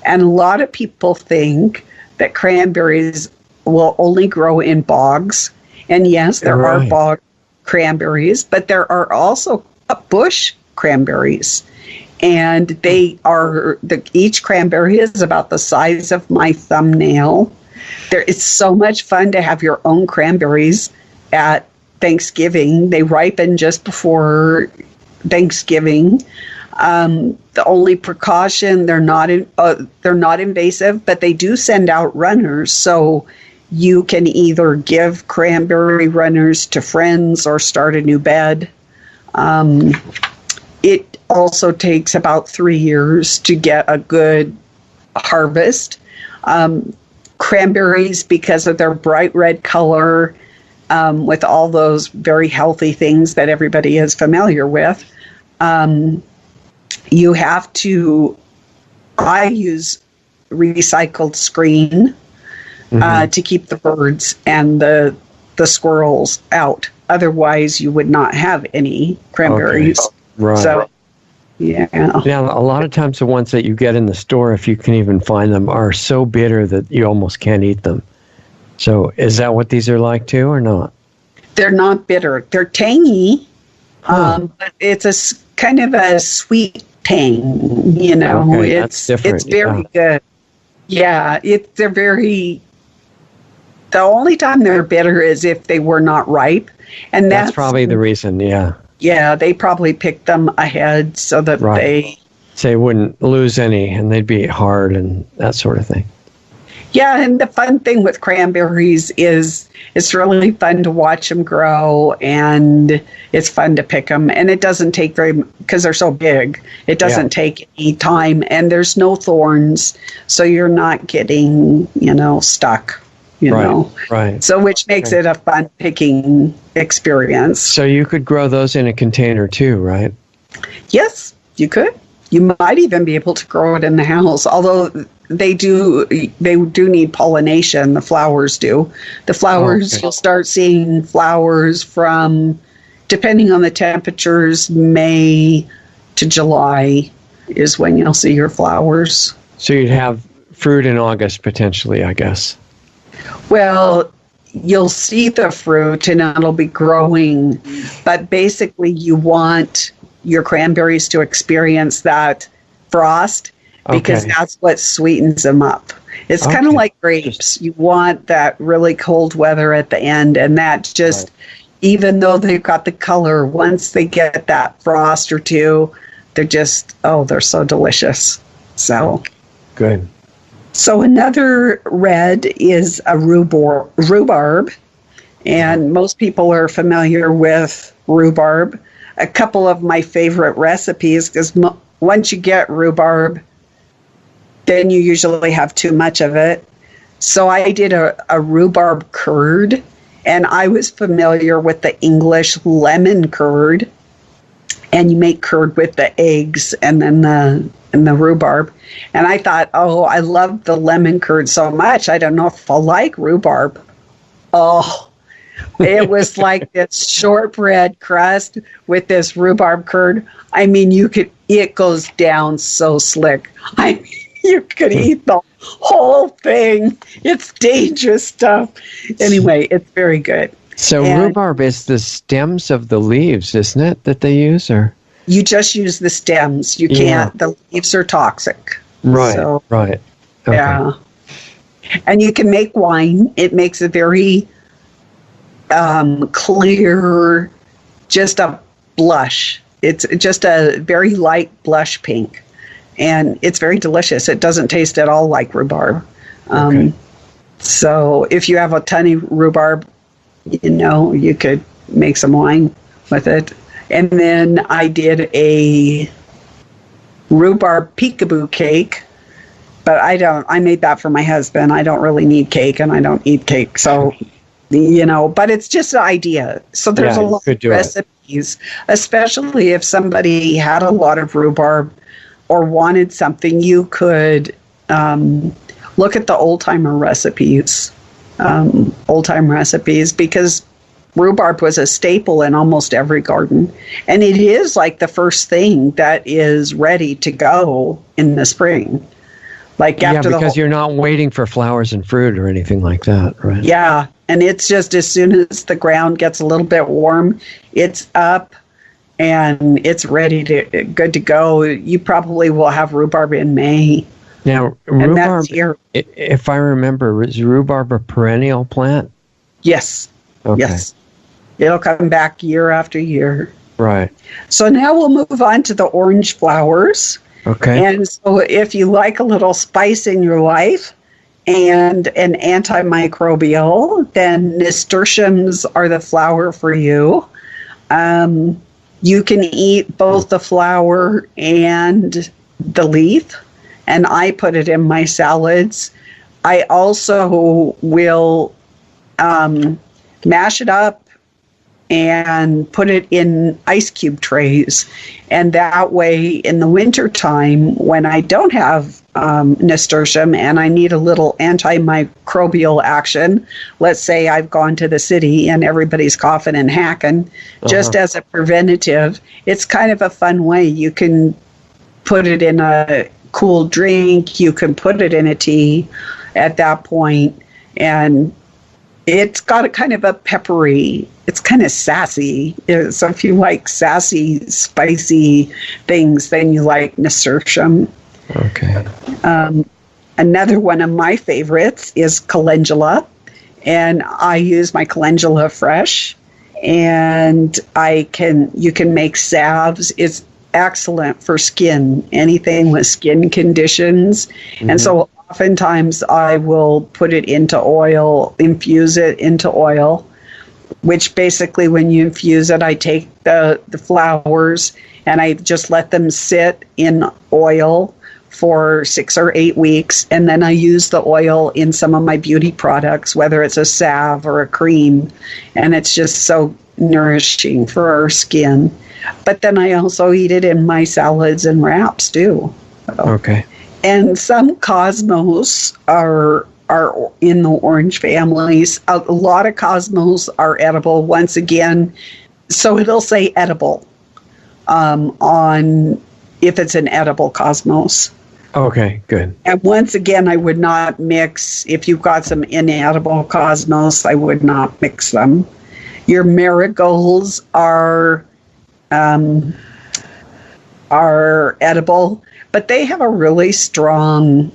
and a lot of people think that cranberries will only grow in bogs, and yes, there are bog cranberries, but there are also bush cranberries, and they are each cranberry is about the size of my thumbnail. It's so much fun to have your own cranberries at Thanksgiving. They ripen just before Thanksgiving. The only precaution, they're not invasive, but they do send out runners, so you can either give cranberry runners to friends or start a new bed. It also takes about 3 years to get a good harvest. cranberries, because of their bright red color, with all those very healthy things that everybody is familiar with, you have to, I use recycled screen to keep the birds and the squirrels out. Otherwise, you would not have any cranberries. Okay. Right. So, yeah. Now, a lot of times the ones that you get in the store, if you can even find them, are so bitter that you almost can't eat them. So is that what these are like too, or not? They're not bitter. They're tangy, but it's a kind of a sweet tang, you know. Okay, that's different. It's very good. Yeah, they're very... The only time they're bitter is if they were not ripe. And that's probably the reason, yeah. Yeah, they probably picked them ahead so that they wouldn't lose any and they'd be hard and that sort of thing. Yeah, and the fun thing with cranberries is it's really fun to watch them grow, and it's fun to pick them. And it doesn't take because they're so big, it doesn't take any time, and there's no thorns, so you're not getting, stuck. Right. So which makes it a fun picking experience. So you could grow those in a container too, right? Yes, you could. You might even be able to grow it in the house, although they do need pollination. The flowers do. The flowers, you'll start seeing flowers from, depending on the temperatures, May to July is when you'll see your flowers. So you'd have fruit in August potentially, I guess. Well, you'll see the fruit and it'll be growing, but basically you want your cranberries to experience that frost because that's what sweetens them up. It's kind of like grapes. You want that really cold weather at the end, and that just, even though they've got the color, once they get that frost or two, they're just, they're so delicious. So good. So another red is a rhubarb, and most people are familiar with rhubarb. A couple of my favorite recipes, because once you get rhubarb, then you usually have too much of it. So I did a rhubarb curd, and I was familiar with the English lemon curd, and you make curd with the eggs and then the rhubarb. And I thought, I love the lemon curd so much, I don't know if I'll like rhubarb. It was like this shortbread crust with this rhubarb curd. I mean, it goes down so slick. You could eat the whole thing. It's dangerous stuff. Anyway, it's very good. So rhubarb is the stems of the leaves, isn't it, that they use? Or you just use the stems. You can't. The leaves are toxic. Right. So, right. Okay. Yeah. And you can make wine. It makes a very clear, just a blush. It's just a very light blush pink, and it's very delicious. It doesn't taste at all like rhubarb. So if you have a ton of rhubarb, you could make some wine with it. And then I did a rhubarb peekaboo cake, but I made that for my husband. I don't really need cake, and I don't eat cake. So, but it's just an idea. So there's a lot of recipes, especially if somebody had a lot of rhubarb or wanted something, you could look at the old-timer recipes, because rhubarb was a staple in almost every garden. And it is like the first thing that is ready to go in the spring. Like after because you're not waiting for flowers and fruit or anything like that, right? Yeah, and it's just as soon as the ground gets a little bit warm, it's up and it's good to go. You probably will have rhubarb in May. Now, rhubarb, if I remember, is rhubarb a perennial plant? Yes. Okay. Yes. It'll come back year after year. Right. So now we'll move on to the orange flowers. Okay. And so if you like a little spice in your life and an antimicrobial, then nasturtiums are the flower for you. You can eat both the flower and the leaf, and I put it in my salads. I also will mash it up and put it in ice cube trays. And that way, in the wintertime, when I don't have nasturtium and I need a little antimicrobial action, let's say I've gone to the city and everybody's coughing and hacking, just as a preventative, it's kind of a fun way. You can put it in a cool drink, you can put it in a tea at that point, and it's got a kind of a peppery, it's kind of sassy. So if you like sassy, spicy things, then you like nasturtium. Okay. Another one of my favorites is calendula, and I use my calendula fresh, and you can make salves. It's excellent for skin, anything with skin conditions. And so oftentimes I will put it into oil, infuse it into oil, which basically when you infuse it, I take the flowers and I just let them sit in oil for 6 or 8 weeks. And then I use the oil in some of my beauty products, whether it's a salve or a cream. And it's just so nourishing for our skin. But then I also eat it in my salads and wraps too. Okay. And some cosmos are in the orange families. A lot of cosmos are edible. Once again, so it'll say edible on if it's an edible cosmos. Okay, good. And once again, I would not mix. If you've got some inedible cosmos, I would not mix them. Your marigolds are edible, but they have a really strong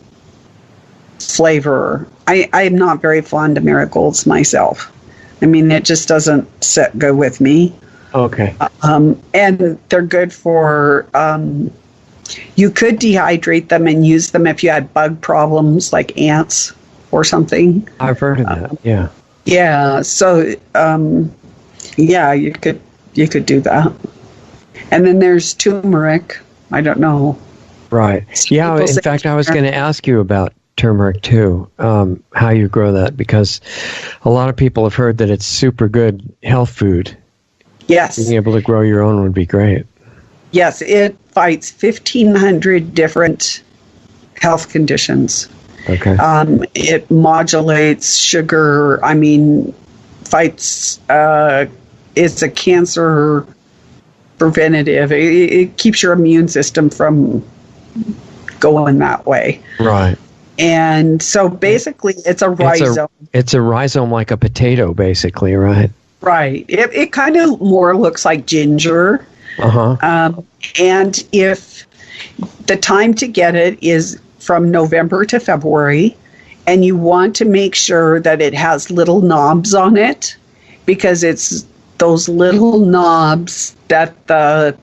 flavor. I'm not very fond of marigolds myself. I mean, it just doesn't sit good with me. Okay. And they're good for, you could dehydrate them and use them if you had bug problems like ants or something. I've heard of that, yeah. Yeah, so, yeah, you could do that. And then there's turmeric. I don't know. Right. Yeah, in fact, I was going to ask you about turmeric too, how you grow that, because a lot of people have heard that it's super good health food. Yes. Being able to grow your own would be great. Yes, it fights 1,500 different health conditions. Okay. It modulates sugar. Fights, it's a cancer preventative. It keeps your immune system from going that way. Right. And so basically it's a rhizome. It's a rhizome like a potato, basically, right? Right. It kind of more looks like ginger. And if the time to get it is from November to February, and you want to make sure that it has little knobs on it, because it's those little knobs that the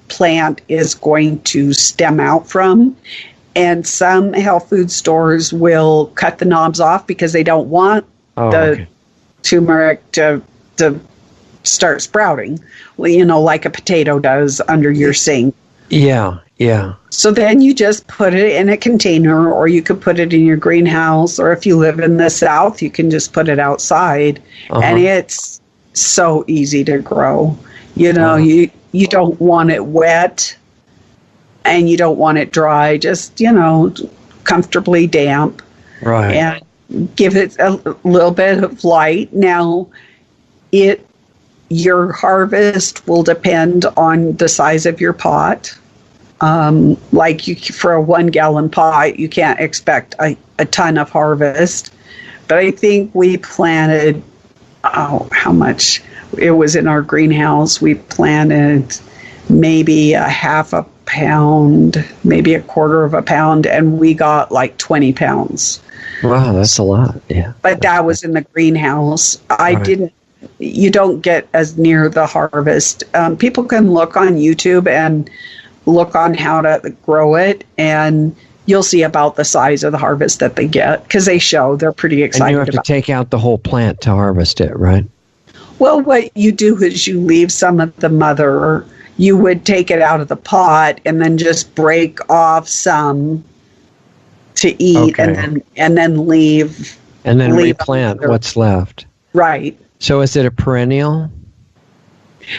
plant is going to stem out from. And some health food stores will cut the knobs off because they don't want turmeric to start sprouting, like a potato does under your sink. Yeah, yeah. So then you just put it in a container, or you could put it in your greenhouse, or if you live in the South, you can just put it outside. And it's so easy to grow. You don't want it wet and you don't want it dry, just, comfortably damp. Right. And give it a little bit of light. Now, your harvest will depend on the size of your pot. For a 1 gallon pot, you can't expect a ton of harvest. But I think we planted, how much? It was in our greenhouse. We planted maybe a half a pound, maybe a quarter of a pound, and we got like 20 pounds. Wow, that's a lot. Yeah. But that was in the greenhouse. Right. You don't get as near the harvest. People can look on YouTube and look on how to grow it, and you'll see about the size of the harvest that they get, because they're pretty excited. And you have to take out the whole plant to harvest it, right? Well, what you do is you leave some of the mother. You would take it out of the pot and then just break off some to eat, Okay. and then leave. And then leave replant another- what's left. Right. So is it a perennial?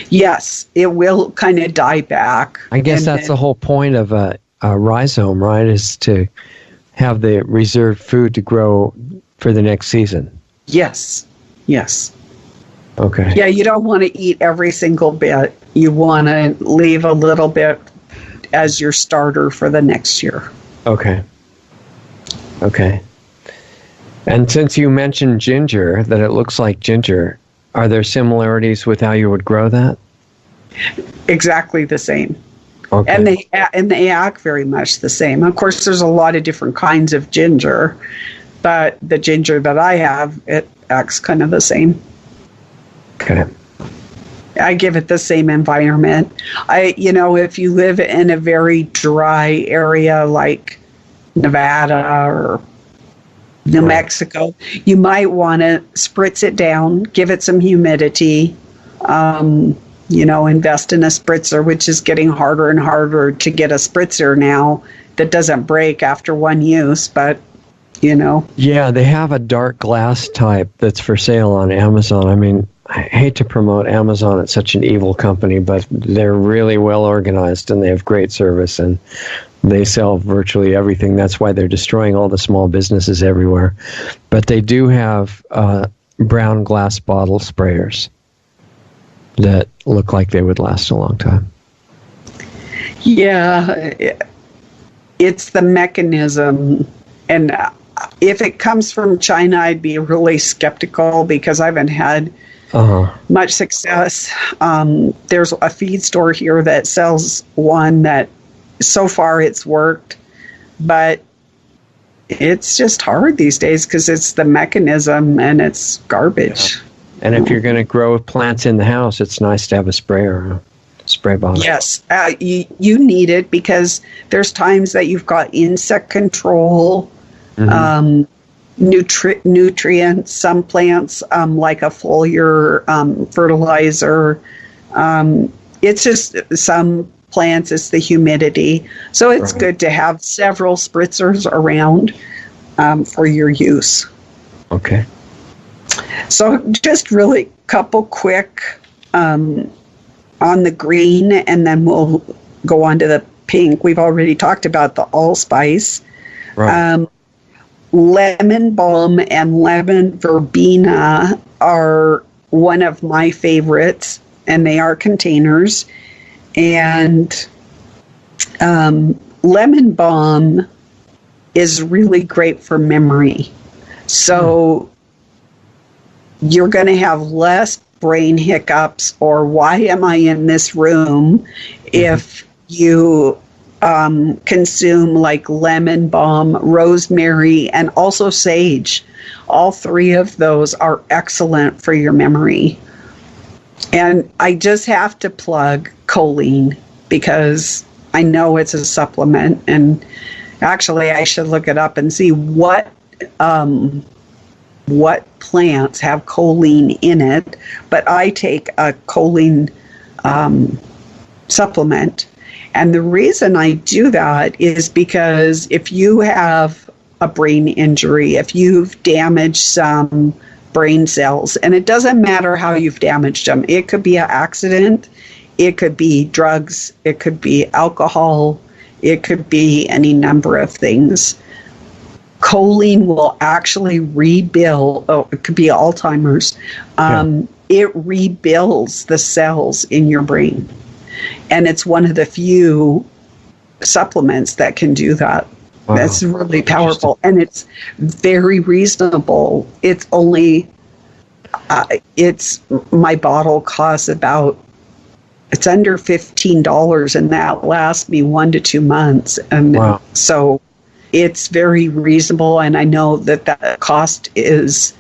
Yes, it will kind of die back. I guess and that's then- the whole point of a rhizome, right? Is to have the reserved food to grow for the next season. Yes. Yes. Okay. Yeah, you don't want to eat every single bit. You want to leave a little bit as your starter for the next year. Okay. Okay. And since you mentioned ginger, that it looks like ginger, are there similarities with how you would grow that? Exactly the same. Okay. And they act very much the same. Of course, there's a lot of different kinds of ginger, but the ginger that I have, it acts kind of the same. Okay. I give it the same environment. If you live in a very dry area like Nevada or New Mexico, you might want to spritz it down, give it some humidity, invest in a spritzer, which is getting harder and harder to get a spritzer now that doesn't break after one use, but Yeah, they have a dark glass type that's for sale on Amazon. I mean, I hate to promote Amazon. It's such an evil company, but they're really well organized and they have great service and they sell virtually everything. That's why they're destroying all the small businesses everywhere. But they do have brown glass bottle sprayers that look like they would last a long time. Yeah, it's the mechanism. And if it comes from China, I'd be really skeptical because I haven't had much success. There's a feed store here that sells one that so far it's worked, but it's just hard these days because it's the mechanism and it's garbage. Yeah. And if you're going to grow plants in the house, it's nice to have a sprayer, a spray bottle. Yes, you need it because there's times that you've got insect control, nutrients, some plants like a foliar fertilizer. It's just some plants, it's the humidity. So it's good to have several spritzers around for your use. Okay. So just really a couple quick on the green, and then we'll go on to the pink. We've already talked about the allspice. Right. Lemon balm and lemon verbena are one of my favorites, and they are containers. And lemon balm is really great for memory. So you're going to have less brain hiccups or why am I in this room if you consume like lemon balm, rosemary, and also sage. All three of those are excellent for your memory. And I just have to plug choline because I know it's a supplement, and actually I should look it up and see what plants have choline in it. But I take a choline supplement. And the reason I do that is because if you have a brain injury, if you've damaged some brain cells, and it doesn't matter how you've damaged them, it could be an accident, it could be drugs, it could be alcohol, it could be any number of things. Choline will actually rebuild, it could be Alzheimer's, it rebuilds the cells in your brain. And it's one of the few supplements that can do that. Wow. That's really powerful. And it's very reasonable. It's only, my bottle costs it's under $15, and that lasts me 1 to 2 months. And so it's very reasonable. And I know that cost is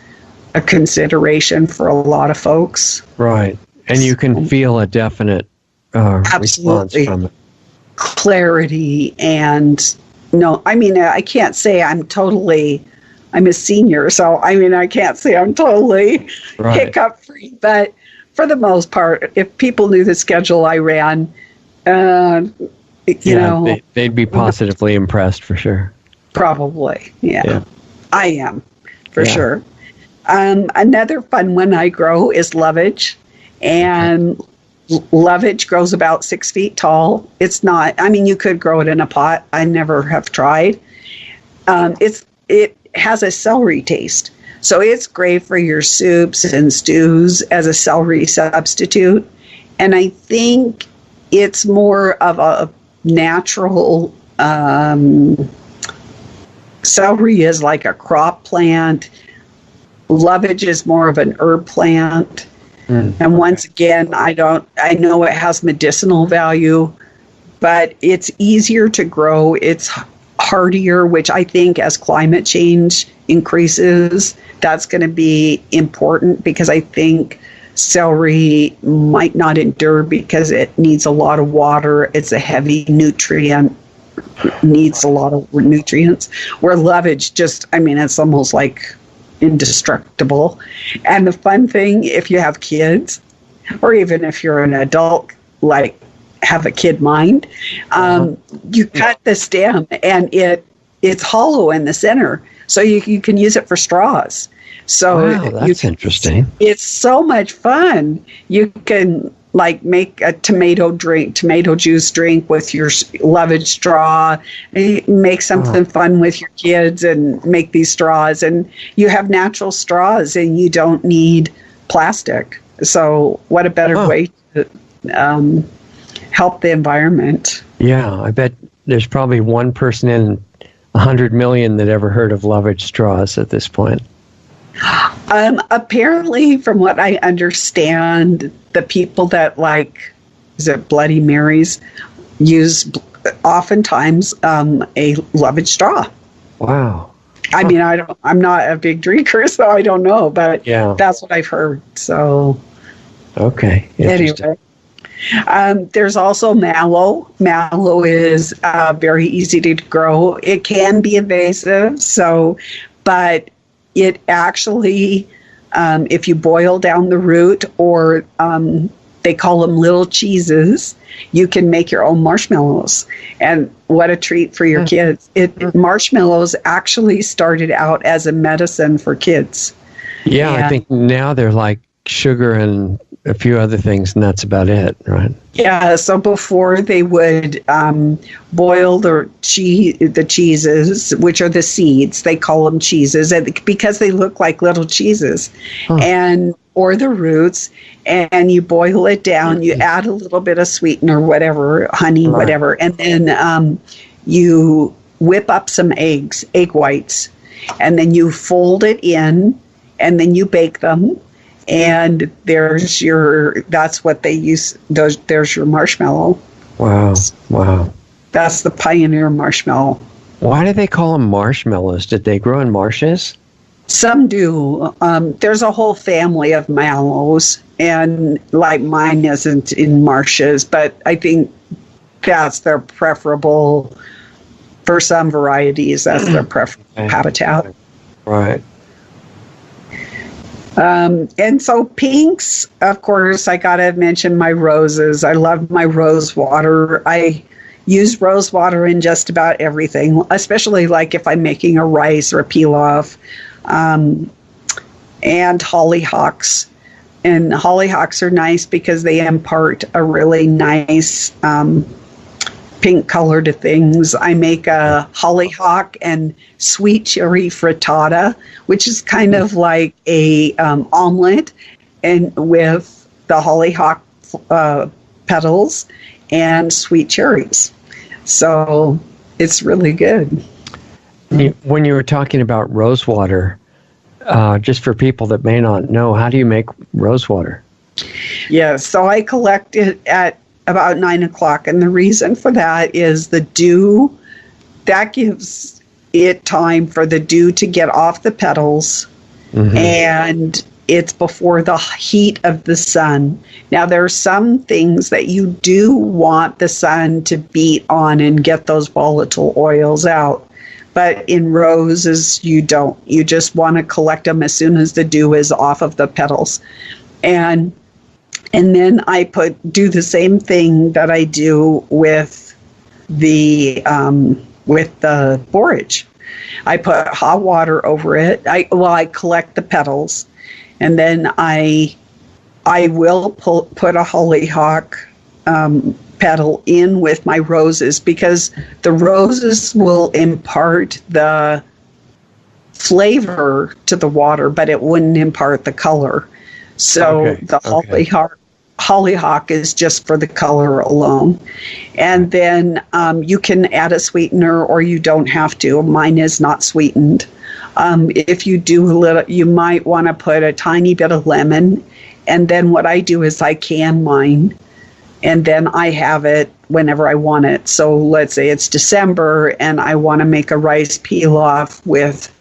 a consideration for a lot of folks. Right. And you can feel a definite response from it. Clarity and I can't say I'm a senior, so I can't say I'm totally hiccup free, but for the most part, if people knew the schedule I ran, they'd be positively impressed for sure. Probably. Yeah. I am, for sure. Another fun one I grow is lovage. And lovage grows about 6 feet tall. It's not, I mean, you could grow it in a pot. I never have tried. It has a celery taste. So it's great for your soups and stews as a celery substitute. And I think it's more of a natural, celery is like a crop plant. Lovage is more of an herb plant. And once again, I know it has medicinal value, but it's easier to grow. It's hardier, which I think as climate change increases, that's going to be important, because I think celery might not endure because it needs a lot of water. It's a heavy nutrient, needs a lot of nutrients, where lovage it's almost like indestructible. And the fun thing, if you have kids, or even if you're an adult, like have a kid mind, you cut the stem and it's hollow in the center, so you can use it for straws. So wow, that's interesting. It's so much fun. You can like make a tomato juice drink with your lovage straw, make something fun with your kids and make these straws, and you have natural straws and you don't need plastic. So what a better way to help the environment. Yeah, I bet there's probably one person in 100 million that ever heard of lovage straws at this point. Apparently, from what I understand, the people that is it Bloody Marys, use oftentimes a lovage straw. Wow. I mean, I'm not a big drinker, so I don't know, but that's what I've heard. So, okay. Anyway. There's also mallow. Mallow is very easy to grow. It can be invasive, but it actually, if you boil down the root, or they call them little cheeses, you can make your own marshmallows. And what a treat for your kids. Marshmallows actually started out as a medicine for kids. Yeah, I think now they're like sugar and a few other things, and that's about it, right? Yeah, so before they would boil the cheeses, which are the seeds, they call them cheeses, because they look like little cheeses, or the roots, and you boil it down, you add a little bit of sweetener, whatever, honey, whatever, and then you whip up some egg whites, and then you fold it in, and then you bake them. And that's what they use. There's your marshmallow. Wow. That's the pioneer marshmallow. Why do they call them marshmallows? Did they grow in marshes? Some do. There's a whole family of mallows, and like mine isn't in marshes, but I think that's their preferable, for some varieties, that's their preferable habitat. Right. And so pinks, of course, I got to mention my roses. I love my rose water. I use rose water in just about everything, especially like if I'm making a rice or a pilaf, and hollyhocks. And hollyhocks are nice because they impart a really nice pink color to things. I make a hollyhock and sweet cherry frittata, which is kind of like a omelet, and with the hollyhock petals and sweet cherries. So it's really good. When you were talking about rose water, just for people that may not know, how do you make rose water? Yes, so I collect it at about 9 o'clock, and the reason for that is the dew, that gives it time for the dew to get off the petals, and it's before the heat of the sun. Now, there are some things that you do want the sun to beat on and get those volatile oils out, but in roses, you don't. You just want to collect them as soon as the dew is off of the petals. And then I do the same thing that I do with the borage. I put hot water over it. I collect the petals, and then I will put a hollyhock petal in with my roses, because the roses will impart the flavor to the water, but it wouldn't impart the color. So the hollyhock is just for the color alone. And then you can add a sweetener, or you don't have to. Mine is not sweetened. If you do a little, you might want to put a tiny bit of lemon. And then what I do is I can mine, and then I have it whenever I want it. So let's say it's December and I want to make a rice pilaf with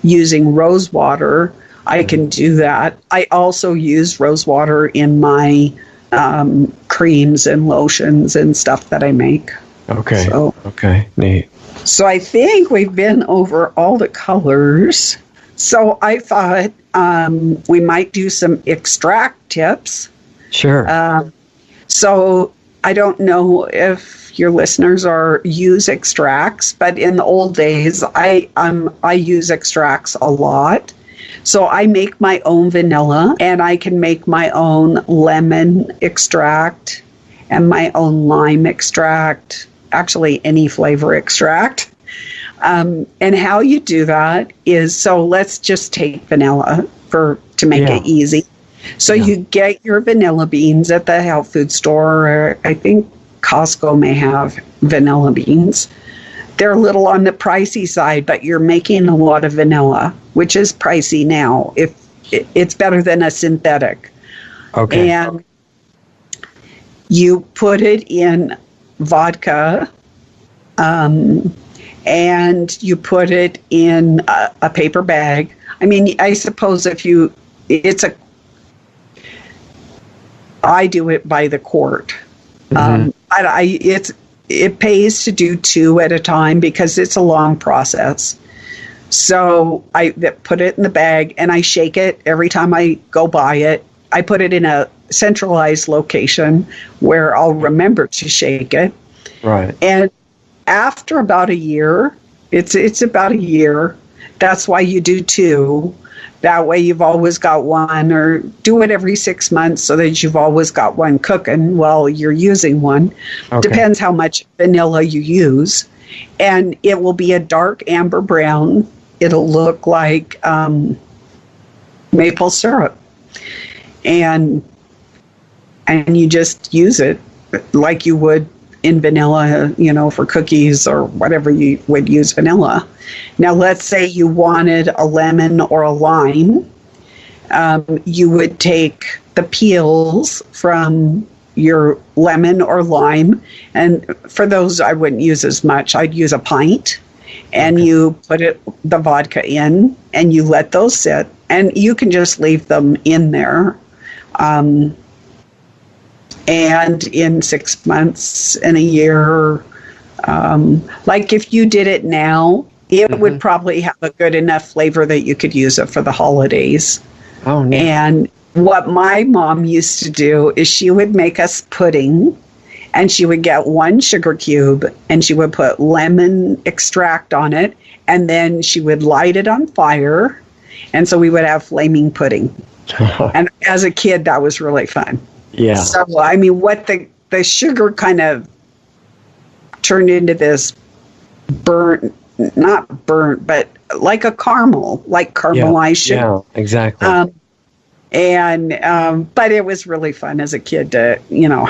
using rose water. I can do that. I also use rose water in my creams and lotions and stuff that I make. Okay. So, okay. Neat. So I think we've been over all the colors. So I thought we might do some extract tips. Sure. So I don't know if your listeners use extracts, but in the old days, I use extracts a lot. So I make my own vanilla, and I can make my own lemon extract and my own lime extract, actually any flavor extract. And how you do that is, so let's just take vanilla to make it easy. So you get your vanilla beans at the health food store, or I think Costco may have vanilla beans. They're a little on the pricey side, but you're making a lot of vanilla, which is pricey now. If it's better than a synthetic. Okay. And you put it in vodka, and you put it in a paper bag. I mean, I suppose I do it by the quart. It pays to do 2 at a time because it's a long process. So I put it in the bag and I shake it every time I go by it. I put it in a centralized location where I'll remember to shake it. Right. And after about a year, it's about a year. That's why you do 2. That way you've always got one, or do it every 6 months so that you've always got one cooking while you're using one. Okay. Depends how much vanilla you use. And it will be a dark amber brown. It'll look like maple syrup. And you just use it like you would in vanilla, for cookies or whatever you would use vanilla. Now, let's say you wanted a lemon or a lime. You would take the peels from your lemon or lime, and for those I wouldn't use as much. I'd use a pint, and you put the vodka in, and you let those sit, and you can just leave them in there. And in 6 months and a year, like if you did it now, it would probably have a good enough flavor that you could use it for the holidays. Oh, neat. And what my mom used to do is she would make us pudding, and she would get 1 sugar cube, and she would put lemon extract on it, and then she would light it on fire, and so we would have flaming pudding. And as a kid, that was really fun. Yeah. So, I mean, what the sugar kind of turned into this not burnt, but like a caramel, like caramelized sugar. Yeah, exactly. But it was really fun as a kid to,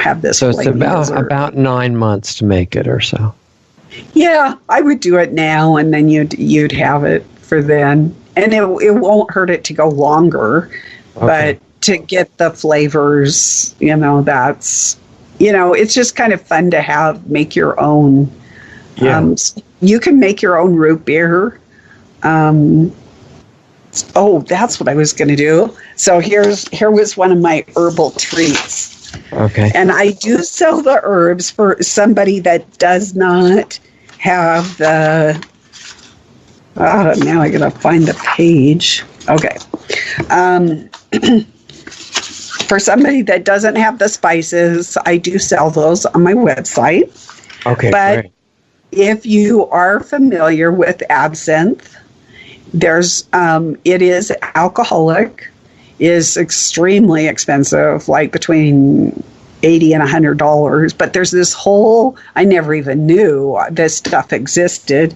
have this. So it's about 9 months to make it or so. Yeah, I would do it now, and then you'd have it for then. And it won't hurt it to go longer, but to get the flavors, that's, it's just kind of fun to make your own. Yeah. You can make your own root beer. That's what I was going to do. So here was one of my herbal treats. Okay. And I do sell the herbs for somebody that does not have the. Now I gotta find the page. Okay. For somebody that doesn't have the spices, I do sell those on my website. Okay. But great. if you are familiar with absinthe, it is alcoholic, is extremely expensive, like between $80 and $100. But there's this whole, I never even knew this stuff existed.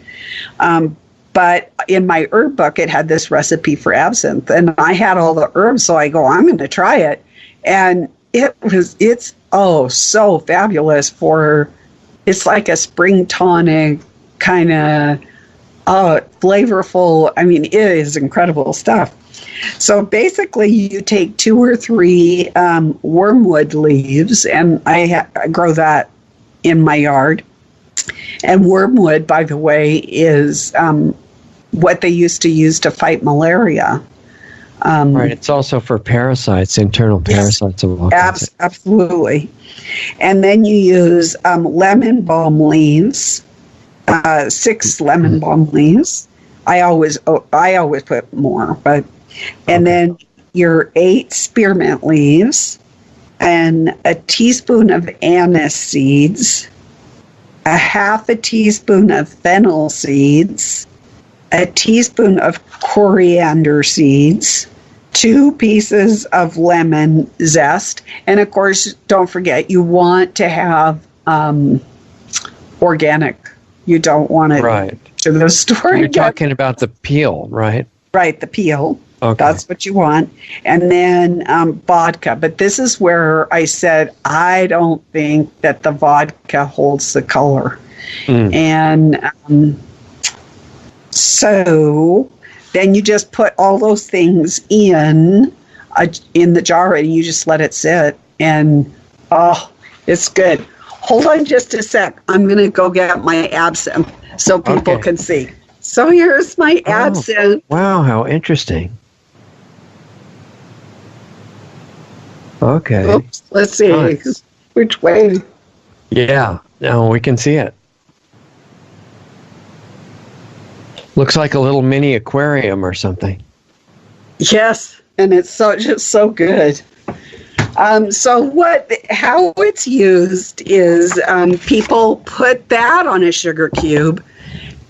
But in my herb book, it had this recipe for absinthe, and I had all the herbs, so I go, I'm going to try it. And it's so fabulous it's like a spring tonic kind of flavorful. I mean, it is incredible stuff. So basically, you take 2 or 3 wormwood leaves, and I grow that in my yard. And wormwood, by the way, is what they used to use to fight malaria. Right. It's also for parasites, internal parasites of all kinds. Absolutely. And then you use lemon balm leaves, 6 lemon balm leaves. I always put more, and then your 8 spearmint leaves, and a teaspoon of anise seeds, a half a teaspoon of fennel seeds, a teaspoon of coriander seeds, 2 pieces of lemon zest, and of course, don't forget, you want to have organic. You don't want it to the store. You're talking about the peel, right? Right, the peel. Okay. That's what you want. And then vodka. But this is where I said, I don't think that the vodka holds the color. And so then you just put all those things in the jar, and you just let it sit. And, it's good. Hold on just a sec. I'm going to go get my absinthe so people can see. So here's my absinthe. Wow, how interesting. Okay. Oops, let's see. Nice. Which way? Yeah, now we can see it. Looks like a little mini aquarium or something. Yes, and it's just so good. How it's used is people put that on a sugar cube,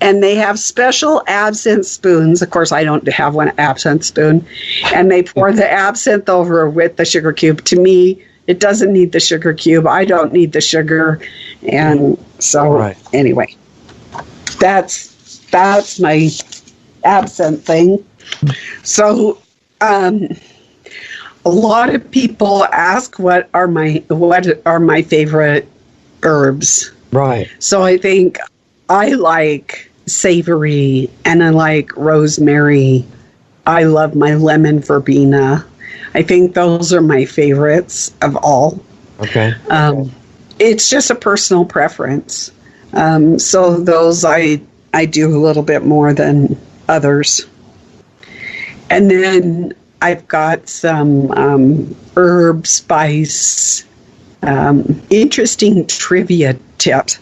and they have special absinthe spoons. Of course, I don't have one absinthe spoon. And they pour the absinthe over with the sugar cube. To me, it doesn't need the sugar cube. I don't need the sugar. And so, anyway, that's my absinthe thing. So, a lot of people ask what are my favorite herbs. Right. So I think I like savory, and I like rosemary. I love my lemon verbena. I think those are my favorites of all. Okay. It's just a personal preference. So those I do a little bit more than others. And then I've got some herb spice, interesting trivia tips.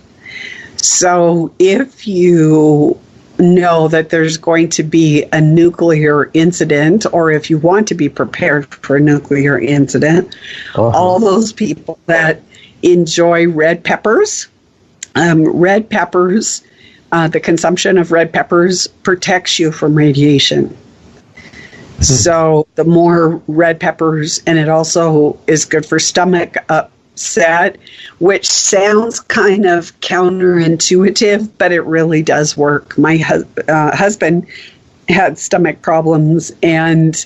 So if you know that there's going to be a nuclear incident, or if you want to be prepared for a nuclear incident, all those people that enjoy red peppers, the consumption of red peppers protects you from radiation. So the more red peppers, and it also is good for stomach upset, which sounds kind of counterintuitive, but it really does work. My husband had stomach problems, and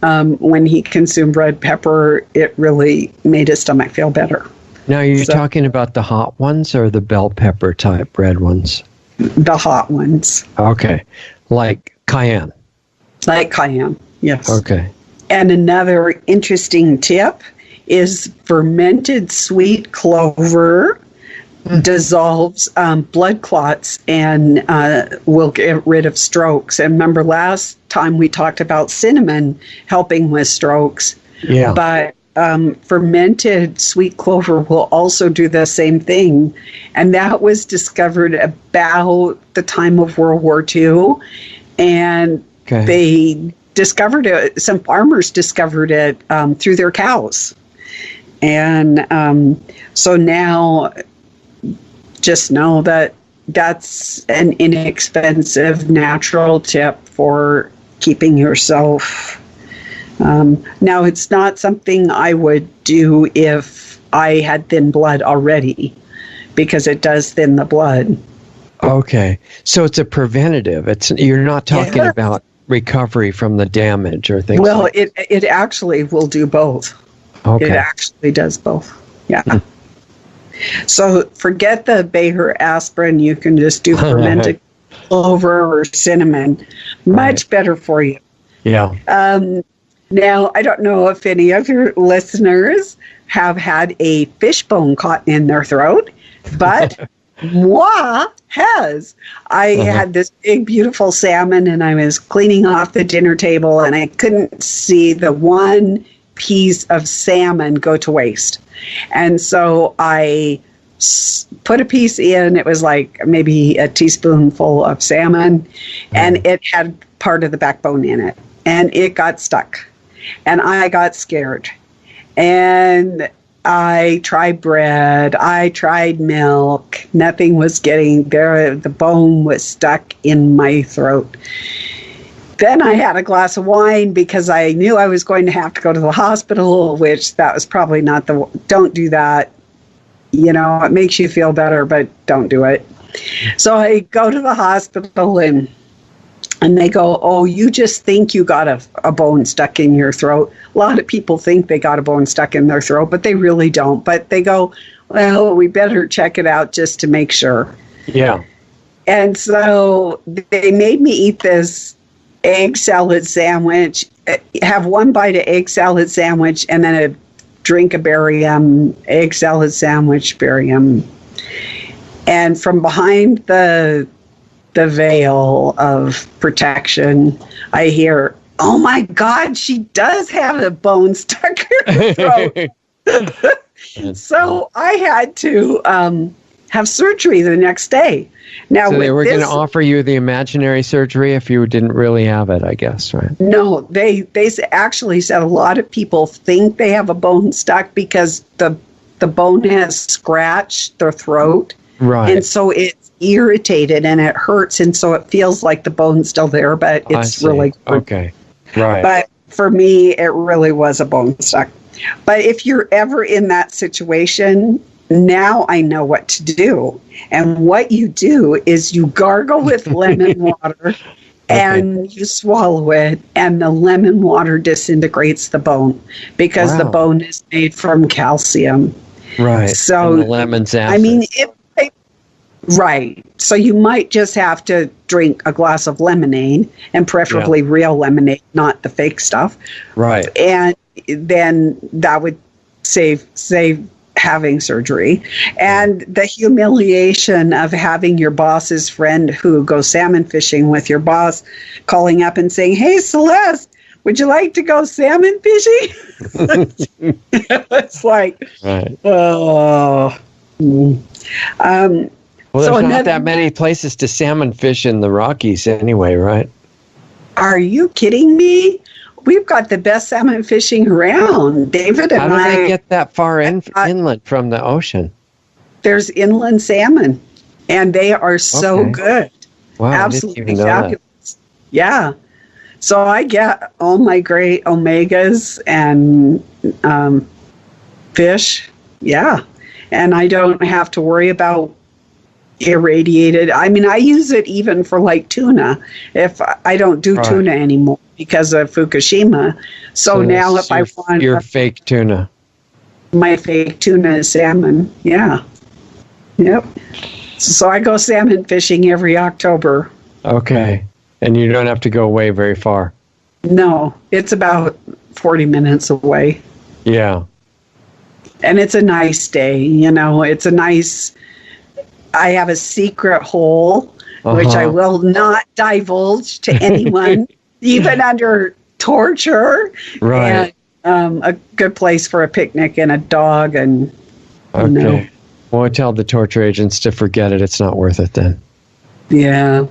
when he consumed red pepper, it really made his stomach feel better. Now, you're talking about the hot ones or the bell pepper type red ones? The hot ones. Okay. Like cayenne. Like cayenne, yes. Okay. And another interesting tip is fermented sweet clover dissolves blood clots and will get rid of strokes. And remember last time we talked about cinnamon helping with strokes. Yeah. But fermented sweet clover will also do the same thing. And that was discovered about the time of World War II. And they discovered it, some farmers discovered it through their cows. And so now just know that that's an inexpensive, natural tip for keeping yourself. Now, it's not something I would do if I had thin blood already, because it does thin the blood. Okay. So it's a preventative. You're not talking about recovery from the damage or things well, like that. it actually will do both. Okay. It actually does both. Yeah. So forget the Bayer aspirin. You can just do fermented clover or cinnamon. Much better for you. Yeah. Now, I don't know if any of your listeners have had a fish bone caught in their throat, but moi has. I had this big, beautiful salmon, and I was cleaning off the dinner table, and I couldn't see the one piece of salmon go to waste. And so I put a piece in. It was like maybe a teaspoonful of salmon, and it had part of the backbone in it, and it got stuck. And I got scared. And I tried bread. I tried milk. Nothing was getting there. The bone was stuck in my throat. Then I had a glass of wine because I knew I was going to have to go to the hospital, which that was probably not don't do that. You know, it makes you feel better, but don't do it. So I go to the hospital and they go, oh, you just think you got a bone stuck in your throat. A lot of people think they got a bone stuck in their throat, but they really don't. But they go, well, we better check it out just to make sure. Yeah. And so they made me eat this egg salad sandwich, have one bite of egg salad sandwich, and then a drink of barium, egg salad sandwich, barium. And from behind the veil of protection, I hear, oh my God, she does have a bone stuck in her throat. So I had to have surgery the next day. Now, so they were going to offer you the imaginary surgery if you didn't really have it, I guess, right? No, they actually said a lot of people think they have a bone stuck because the bone has scratched their throat. Right. And so it's irritated and it hurts, and so it feels like the bone's still there, but it's really good. Okay. Right. But for me, it really was a bone stuck. But if you're ever in that situation, now I know what to do. And what you do is you gargle with lemon water and you swallow it, and the lemon water disintegrates the bone because the bone is made from calcium. Right. So and the lemon's acid. I mean, right. So you might just have to drink a glass of lemonade, and preferably real lemonade, not the fake stuff. Right. And then that would save having surgery. And the humiliation of having your boss's friend who goes salmon fishing with your boss calling up and saying, hey, Celeste, would you like to go salmon fishing? It's like, oh. Well, there's not that many places to salmon fish in the Rockies anyway, right? Are you kidding me? We've got the best salmon fishing around. David and I. How do they get that far inland from the ocean? There's inland salmon, and they are so good. Wow, absolutely fabulous. Yeah. So I get all my great omegas and fish. Yeah. And I don't have to worry about irradiated. I mean, I use it even for like tuna if I don't do tuna anymore because of Fukushima. So now if I want your fake tuna. My fake tuna is salmon. Yeah. Yep. So I go salmon fishing every October. Okay. And you don't have to go away very far. No, it's about 40 minutes away. Yeah. And it's a nice day, you know, it's a nice, I have a secret hole, which I will not divulge to anyone, even under torture. Right. And a good place for a picnic and a dog. And okay. You know. Well, I tell the torture agents to forget it. It's not worth it then. Yeah.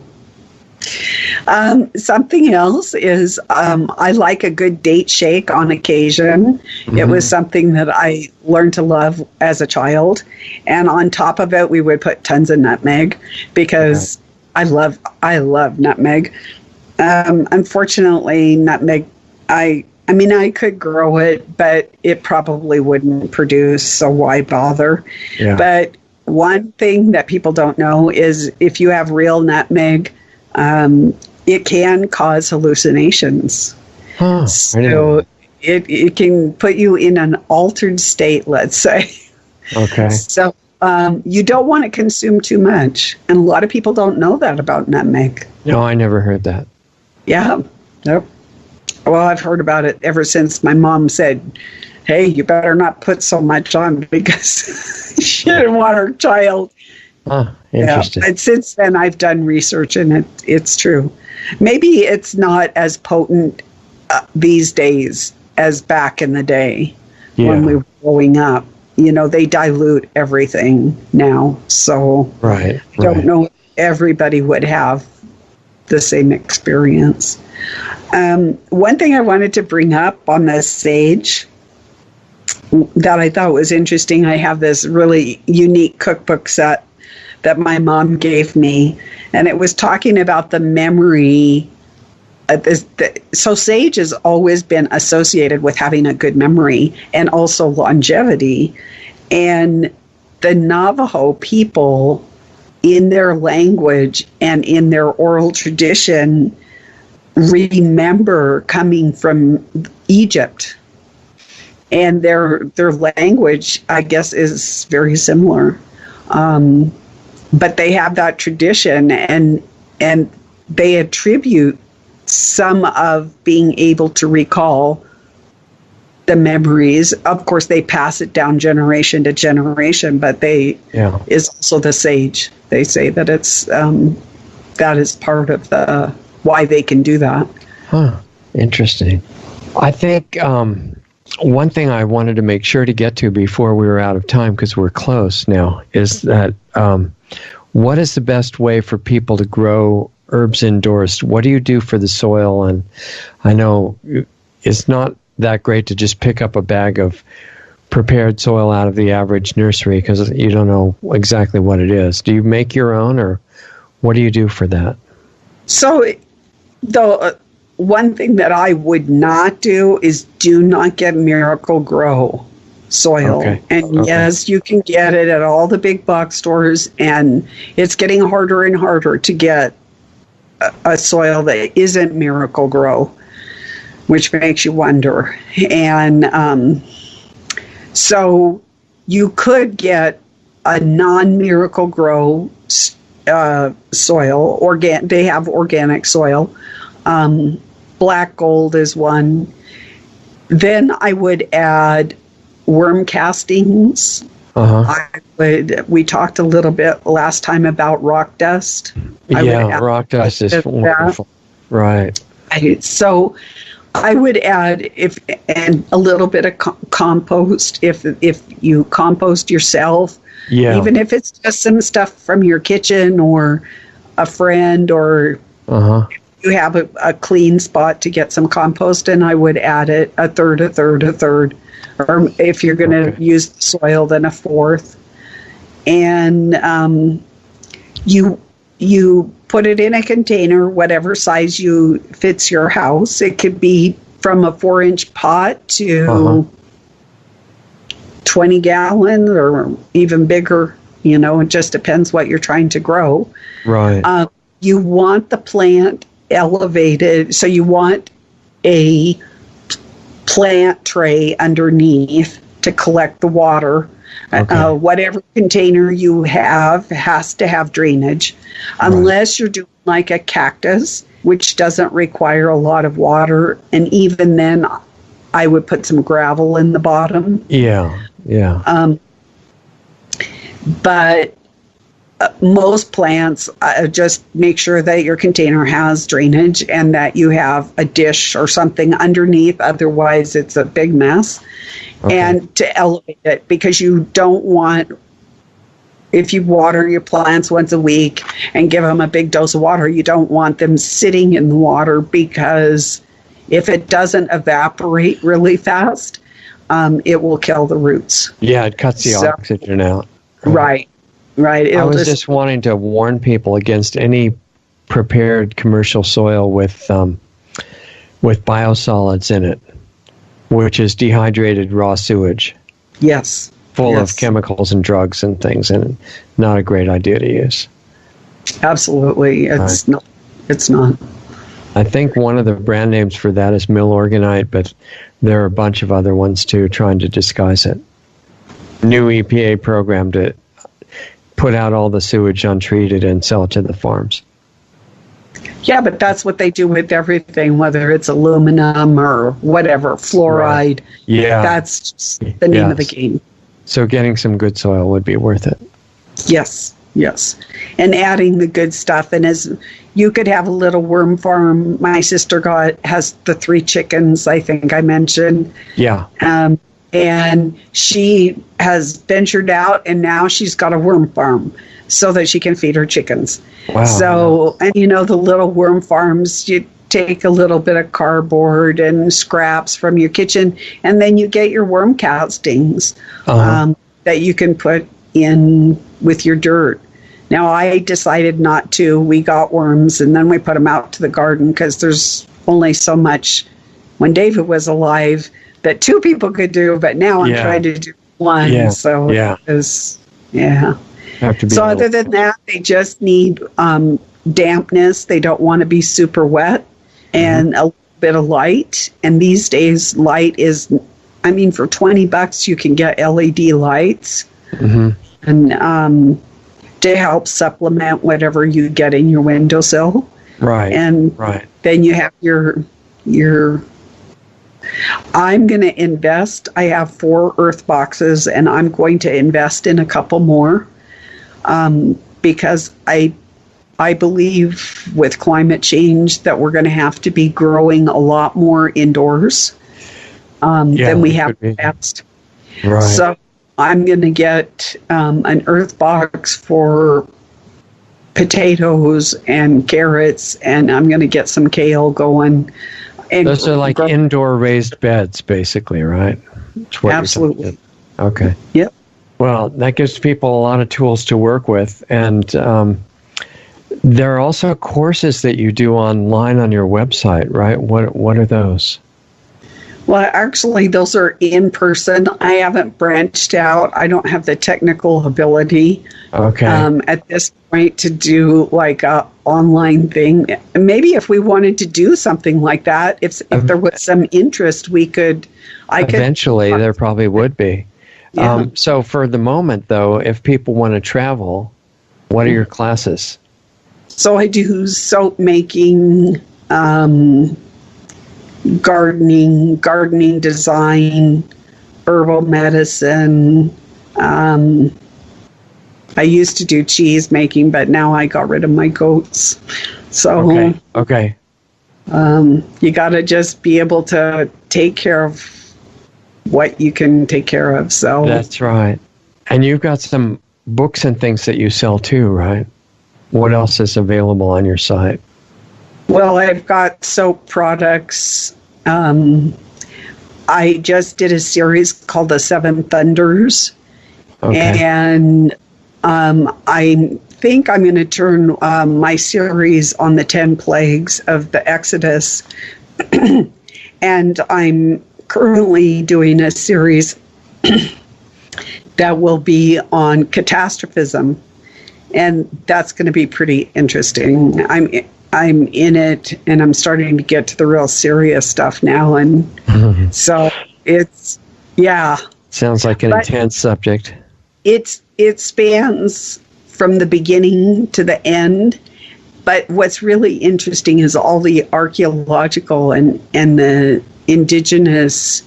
Something else is I like a good date shake on occasion. Mm-hmm. It was something that I learned to love as a child. And on top of it, we would put tons of nutmeg because I love nutmeg. Unfortunately, nutmeg, I mean, I could grow it, but it probably wouldn't produce, so why bother? Yeah. But one thing that people don't know is if you have real nutmeg, it can cause hallucinations. Huh, so it can put you in an altered state, let's say. Okay. So you don't want to consume too much. And a lot of people don't know that about nutmeg. No, I never heard that. Yeah. Nope. Well, I've heard about it ever since my mom said, hey, you better not put so much on because she didn't want her child. Interesting. Yeah, and since then, I've done research, and it's true. Maybe it's not as potent these days as back in the day when we were growing up. You know, they dilute everything now. So I don't know if everybody would have the same experience. One thing I wanted to bring up on the sage that I thought was interesting, I have this really unique cookbook set that my mom gave me, and it was talking about the memory. So sage has always been associated with having a good memory and also longevity. And the Navajo people, in their language and in their oral tradition, remember coming from Egypt. And their language, I guess, is very similar. But they have that tradition, and they attribute some of being able to recall the memories. Of course, they pass it down generation to generation, but is also the sage. They say that it's that is part of the why they can do that. Huh. Interesting. I think one thing I wanted to make sure to get to before we were out of time, because we're close now, is that what is the best way for people to grow herbs indoors? What do you do for the soil? And I know it's not that great to just pick up a bag of prepared soil out of the average nursery because you don't know exactly what it is. Do you make your own, or what do you do for that? So the one thing that I would not do is do not get Miracle Grow soil. Okay. And yes, you can get it at all the big box stores, and it's getting harder and harder to get a soil that isn't Miracle Grow, which makes you wonder. And so you could get a non-Miracle Grow soil. They have organic soil. Black gold is one. Then I would add worm castings. We talked a little bit last time about rock dust. Rock dust is wonderful. Right. So I would add and a little bit of compost if you compost yourself. Yeah. Even if it's just some stuff from your kitchen or a friend, or you have a clean spot to get some compost, and I would add it a third. Or if you're going to use the soil, then a fourth. And you put it in a container, whatever size fits your house. It could be from a 4-inch pot to 20 gallon or even bigger. You know, it just depends what you're trying to grow. Right. You want the plant elevated, so you want a plant tray underneath to collect the water. Whatever container you have has to have drainage, unless you're doing like a cactus, which doesn't require a lot of water. And even then, I would put some gravel in the bottom. But most plants, just make sure that your container has drainage and that you have a dish or something underneath. Otherwise, it's a big mess. And to elevate it, because you don't want if you water your plants once a week and give them a big dose of water, you don't want them sitting in the water, because if it doesn't evaporate really fast, it will kill the roots. Yeah, it cuts the oxygen out. Right. I was just wanting to warn people against any prepared commercial soil with biosolids in it, which is dehydrated raw sewage. Yes. Full of chemicals and drugs and things, and not a great idea to use. Absolutely. It's not. It's not. I think one of the brand names for that is Mill Organite, but there are a bunch of other ones too trying to disguise it. New EPA program to put out all the sewage untreated and sell it to the farms. Yeah, but that's what they do with everything, whether it's aluminum or whatever, fluoride. Right. Yeah. That's just the name of the game. So getting some good soil would be worth it. Yes. And adding the good stuff. And as you could have a little worm farm. My sister has the 3 chickens, I think I mentioned. Yeah. And she has ventured out, and now she's got a worm farm so that she can feed her chickens. Wow. So, and the little worm farms, you take a little bit of cardboard and scraps from your kitchen, and then you get your worm castings that you can put in with your dirt. Now, I decided not to. We got worms, and then we put them out to the garden, because there's only so much, when David was alive, that 2 people could do, but now I'm trying to do 1. Yeah. So So other than that, they just need dampness. They don't want to be super wet, and a bit of light. And these days, light is, for $20, you can get LED lights. And to help supplement whatever you get in your windowsill. Right. And then you have your I'm going to invest. I have 4 earth boxes, and I'm going to invest in a couple more, because I believe with climate change that we're going to have to be growing a lot more indoors than we have in the past. Right. So I'm going to get an earth box for potatoes and carrots, and I'm going to get some kale going. And those are like indoor raised beds, basically, right? Absolutely. Okay. Yep. Well, that gives people a lot of tools to work with. And there are also courses that you do online on your website, right? What are those? Well, actually, those are in person. I haven't branched out. I don't have the technical ability at this point to do like a online thing. Maybe if we wanted to do something like that, if there was some interest, Eventually, there probably would be. Yeah. So for the moment, though, if people want to travel, what are your classes? So I do soap making, gardening design, herbal medicine. I used to do cheese making, but now I got rid of my goats. So okay. You got to just be able to take care of what you can take care of. So that's right. And you've got some books and things that you sell too, right? What else is available on your site? Well, I've got soap products. I just did a series called The 7 Thunders. Okay. And I think I'm going to turn my series on the 10 plagues of the Exodus. And I'm currently doing a series that will be on catastrophism. And that's going to be pretty interesting. I'm in it, and I'm starting to get to the real serious stuff now. And so it's, Sounds like an intense subject. It spans from the beginning to the end. But what's really interesting is all the archaeological and the indigenous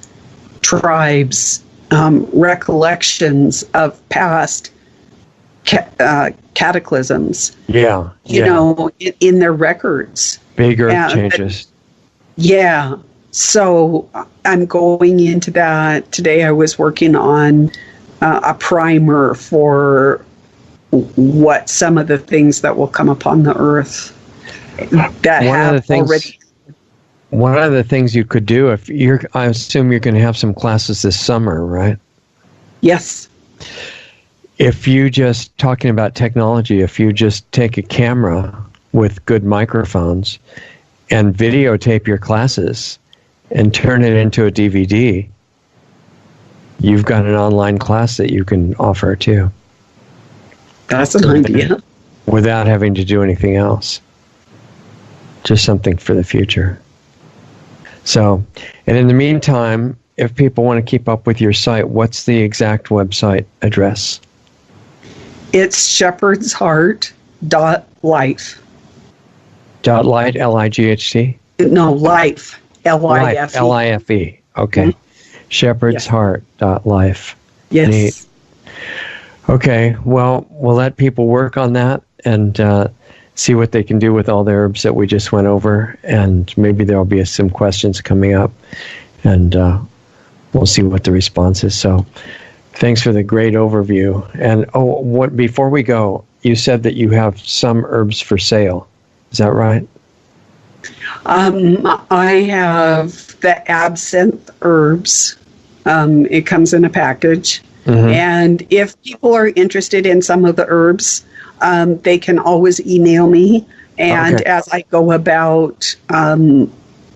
tribes recollections of past cataclysms. Yeah. In their records. Big earth changes. So I'm going into that. Today I was working on a primer for what some of the things that will come upon the earth that already. One of the things you could do, I assume you're going to have some classes this summer, right? Yes. If you just, talking about technology, if you just take a camera with good microphones and videotape your classes and turn it into a DVD, you've got an online class that you can offer too. That's an idea. Without having to do anything else. Just something for the future. So, and in the meantime, if people want to keep up with your site, what's the exact website address? It's shepherdsheart.life. .light, L-I-G-H-T? No, life, L-I-F-E. L-I-F-E, okay. Mm-hmm. Shepherdsheart.life. Yes. Neat. Okay, well, we'll let people work on that and see what they can do with all the herbs that we just went over, and maybe there'll be some questions coming up, and we'll see what the response is. So thanks for the great overview. And before we go, you said that you have some herbs for sale. Is that right? I have the absinthe herbs. It comes in a package. Mm-hmm. And if people are interested in some of the herbs, they can always email me. And as I go about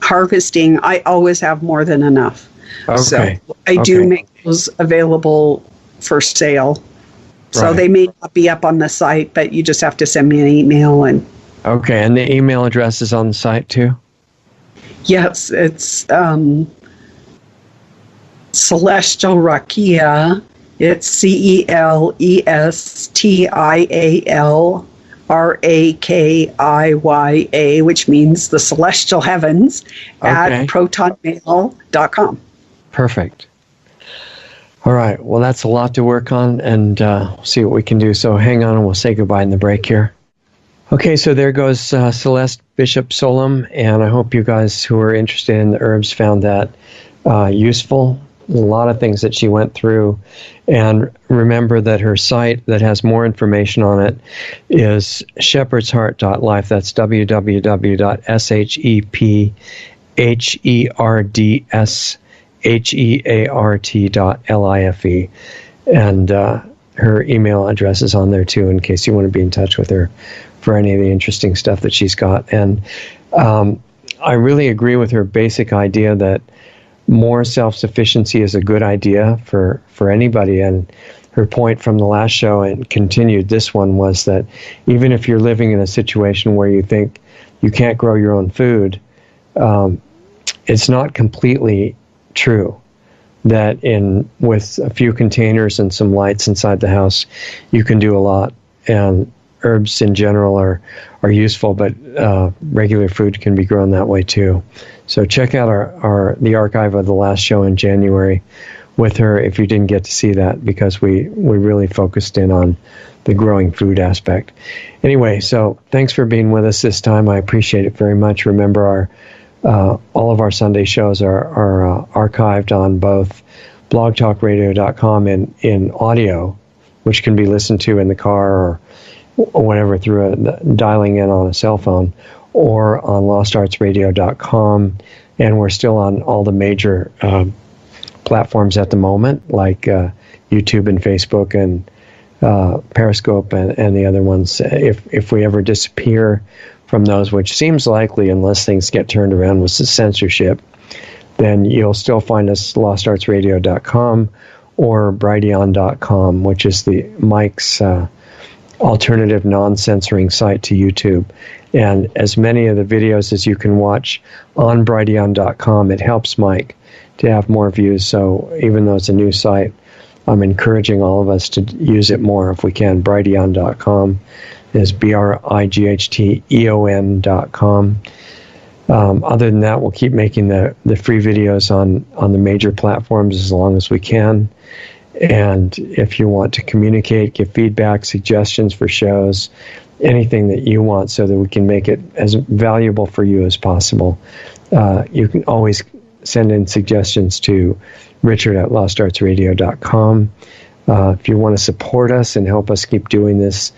harvesting, I always have more than enough. Okay. So I do make those available for sale. Right. So they may not be up on the site, but you just have to send me an email. Okay, and the email address is on the site too? Yes, it's Celestial Rakia. It's CELESTIALRAKIYA, which means the celestial heavens, at protonmail.com. Perfect. All right. Well, that's a lot to work on, and see what we can do. So hang on, and we'll say goodbye in the break here. Okay, so there goes Celeste Bishop Solum, and I hope you guys who are interested in the herbs found that useful. A lot of things that she went through. And remember that her site that has more information on it is shepherdsheart.life. That's www.shepherdsheart.life. And her email address is on there too, in case you want to be in touch with her for any of the interesting stuff that she's got. And I really agree with her basic idea that more self-sufficiency is a good idea for anybody. And her point from the last show and continued this one was that even if you're living in a situation where you think you can't grow your own food, it's not completely true that with a few containers and some lights inside the house, you can do a lot. And herbs in general are useful, but regular food can be grown that way too. So check out the archive of the last show in January with her if you didn't get to see that, because we really focused in on the growing food aspect. Anyway, so thanks for being with us this time. I appreciate it very much. Remember, all of our Sunday shows are archived on both blogtalkradio.com and in audio, which can be listened to in the car or whatever through dialing in on a cell phone, or on lostartsradio.com. And we're still on all the major platforms at the moment, like YouTube and Facebook and Periscope and the other ones. If we ever disappear from those, which seems likely unless things get turned around with the censorship, then you'll still find us lostartsradio.com or brighteon.com, which is the Mike's alternative non-censoring site to YouTube. And as many of the videos as you can watch on brighteon.com, it helps Mike to have more views. So even though it's a new site, I'm encouraging all of us to use it more if we can. brighteon.com is BRIGHTEON.com. Other than that, we'll keep making the free videos on the major platforms as long as we can. And if you want to communicate, give feedback, suggestions for shows, anything that you want so that we can make it as valuable for you as possible, you can always send in suggestions to Richard at lostartsradio.com. If you want to support us and help us keep doing this,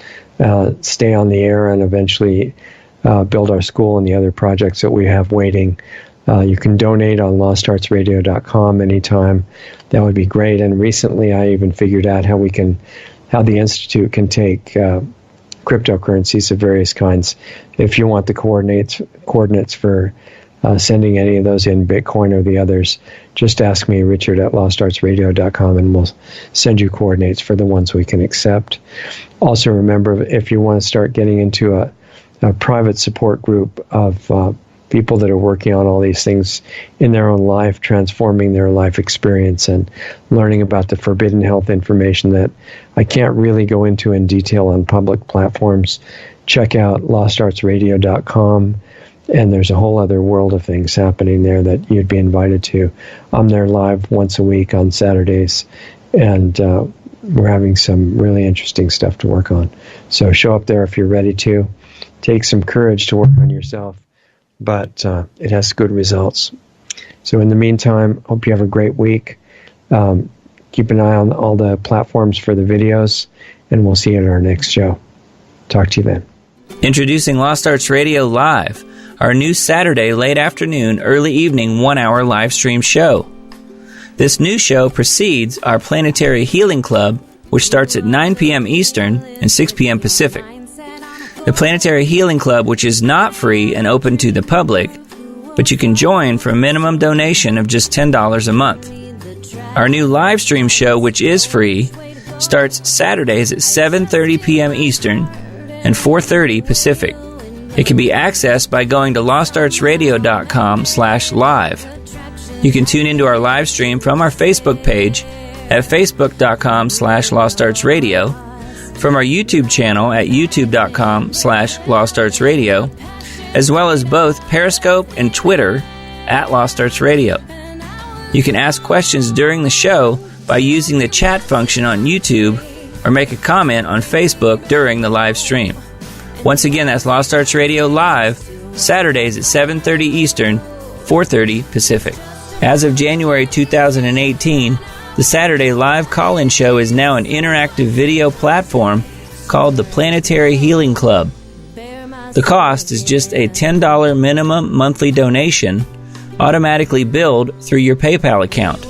stay on the air, and eventually build our school and the other projects that we have waiting, you can donate on lostartsradio.com anytime. That would be great. And recently I even figured out how the Institute can take cryptocurrencies of various kinds. If you want the coordinates for sending any of those in, Bitcoin or the others, just ask me, Richard, at lostartsradio.com, and we'll send you coordinates for the ones we can accept. Also remember, if you want to start getting into a private support group of people that are working on all these things in their own life, transforming their life experience and learning about the forbidden health information that I can't really go into in detail on public platforms, check out lostartsradio.com, and there's a whole other world of things happening there that you'd be invited to. I'm there live once a week on Saturdays, and we're having some really interesting stuff to work on. So show up there if you're ready to. Take some courage to work on yourself, but it has good results. So in the meantime, hope you have a great week. Keep an eye on all the platforms for the videos, and we'll see you at our next show. Talk to you then. Introducing Lost Arts Radio Live, our new Saturday late afternoon, early evening 1-hour live stream show. This new show precedes our Planetary Healing Club, which starts at 9 p.m. Eastern and 6 p.m. Pacific. The Planetary Healing Club, which is not free and open to the public, but you can join for a minimum donation of just $10 a month. Our new live stream show, which is free, starts Saturdays at 7:30 p.m. Eastern and 4:30 Pacific. It can be accessed by going to lostartsradio.com/live. You can tune into our live stream from our Facebook page at facebook.com/lostartsradio, from our YouTube channel at youtube.com/lostartsradio, as well as both Periscope and Twitter at Lost Arts Radio. You can ask questions during the show by using the chat function on YouTube or make a comment on Facebook during the live stream. Once again, that's Lost Arts Radio Live, Saturdays at 7:30 Eastern, 4:30 Pacific. As of January 2018, the Saturday live call-in show is now an interactive video platform called the Planetary Healing Club. The cost is just a $10 minimum monthly donation, automatically billed through your PayPal account.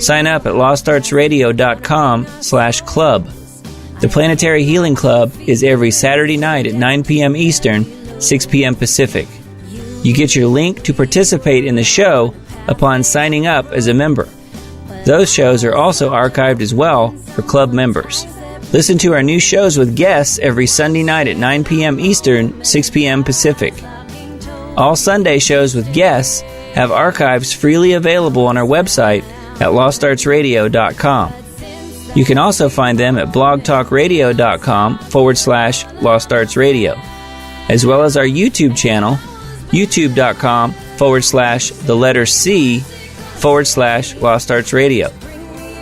Sign up at lostartsradio.com/club. The Planetary Healing Club is every Saturday night at 9 p.m. Eastern, 6 p.m. Pacific. You get your link to participate in the show upon signing up as a member. Those shows are also archived as well for club members. Listen to our new shows with guests every Sunday night at 9 p.m. Eastern, 6 p.m. Pacific. All Sunday shows with guests have archives freely available on our website at lostartsradio.com. You can also find them at blogtalkradio.com/lostartsradio, as well as our YouTube channel, youtube.com/C/lostartsradio.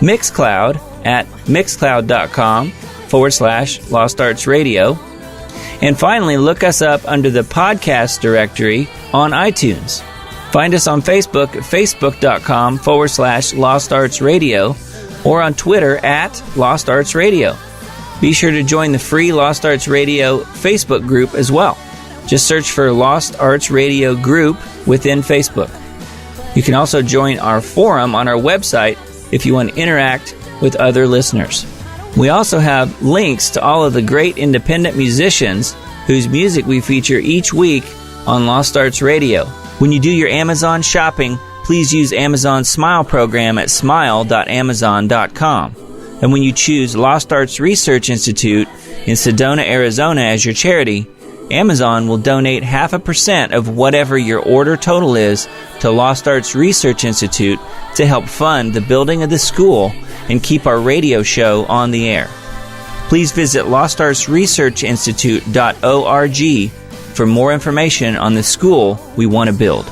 Mixcloud at mixcloud.com/lostartsradio. And finally, look us up under the podcast directory on iTunes. Find us on Facebook at facebook.com/lostartsradio or on Twitter at Lost Arts Radio. Be sure to join the free Lost Arts Radio Facebook group as well. Just search for Lost Arts Radio Group within Facebook. You can also join our forum on our website if you want to interact with other listeners. We also have links to all of the great independent musicians whose music we feature each week on Lost Arts Radio. When you do your Amazon shopping, please use Amazon's Smile program at smile.amazon.com. And when you choose Lost Arts Research Institute in Sedona, Arizona as your charity, Amazon will donate 0.5% of whatever your order total is to Lost Arts Research Institute to help fund the building of the school and keep our radio show on the air. Please visit lostartsresearchinstitute.org for more information on the school we want to build.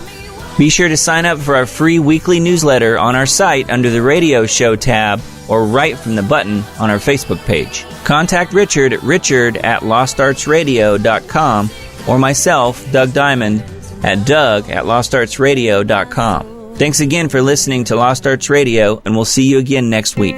Be sure to sign up for our free weekly newsletter on our site under the Radio Show tab or right from the button on our Facebook page. Contact Richard at richard@lostartsradio.com or myself, Doug Diamond, at doug@lostartsradio.com. Thanks again for listening to Lost Arts Radio, and we'll see you again next week.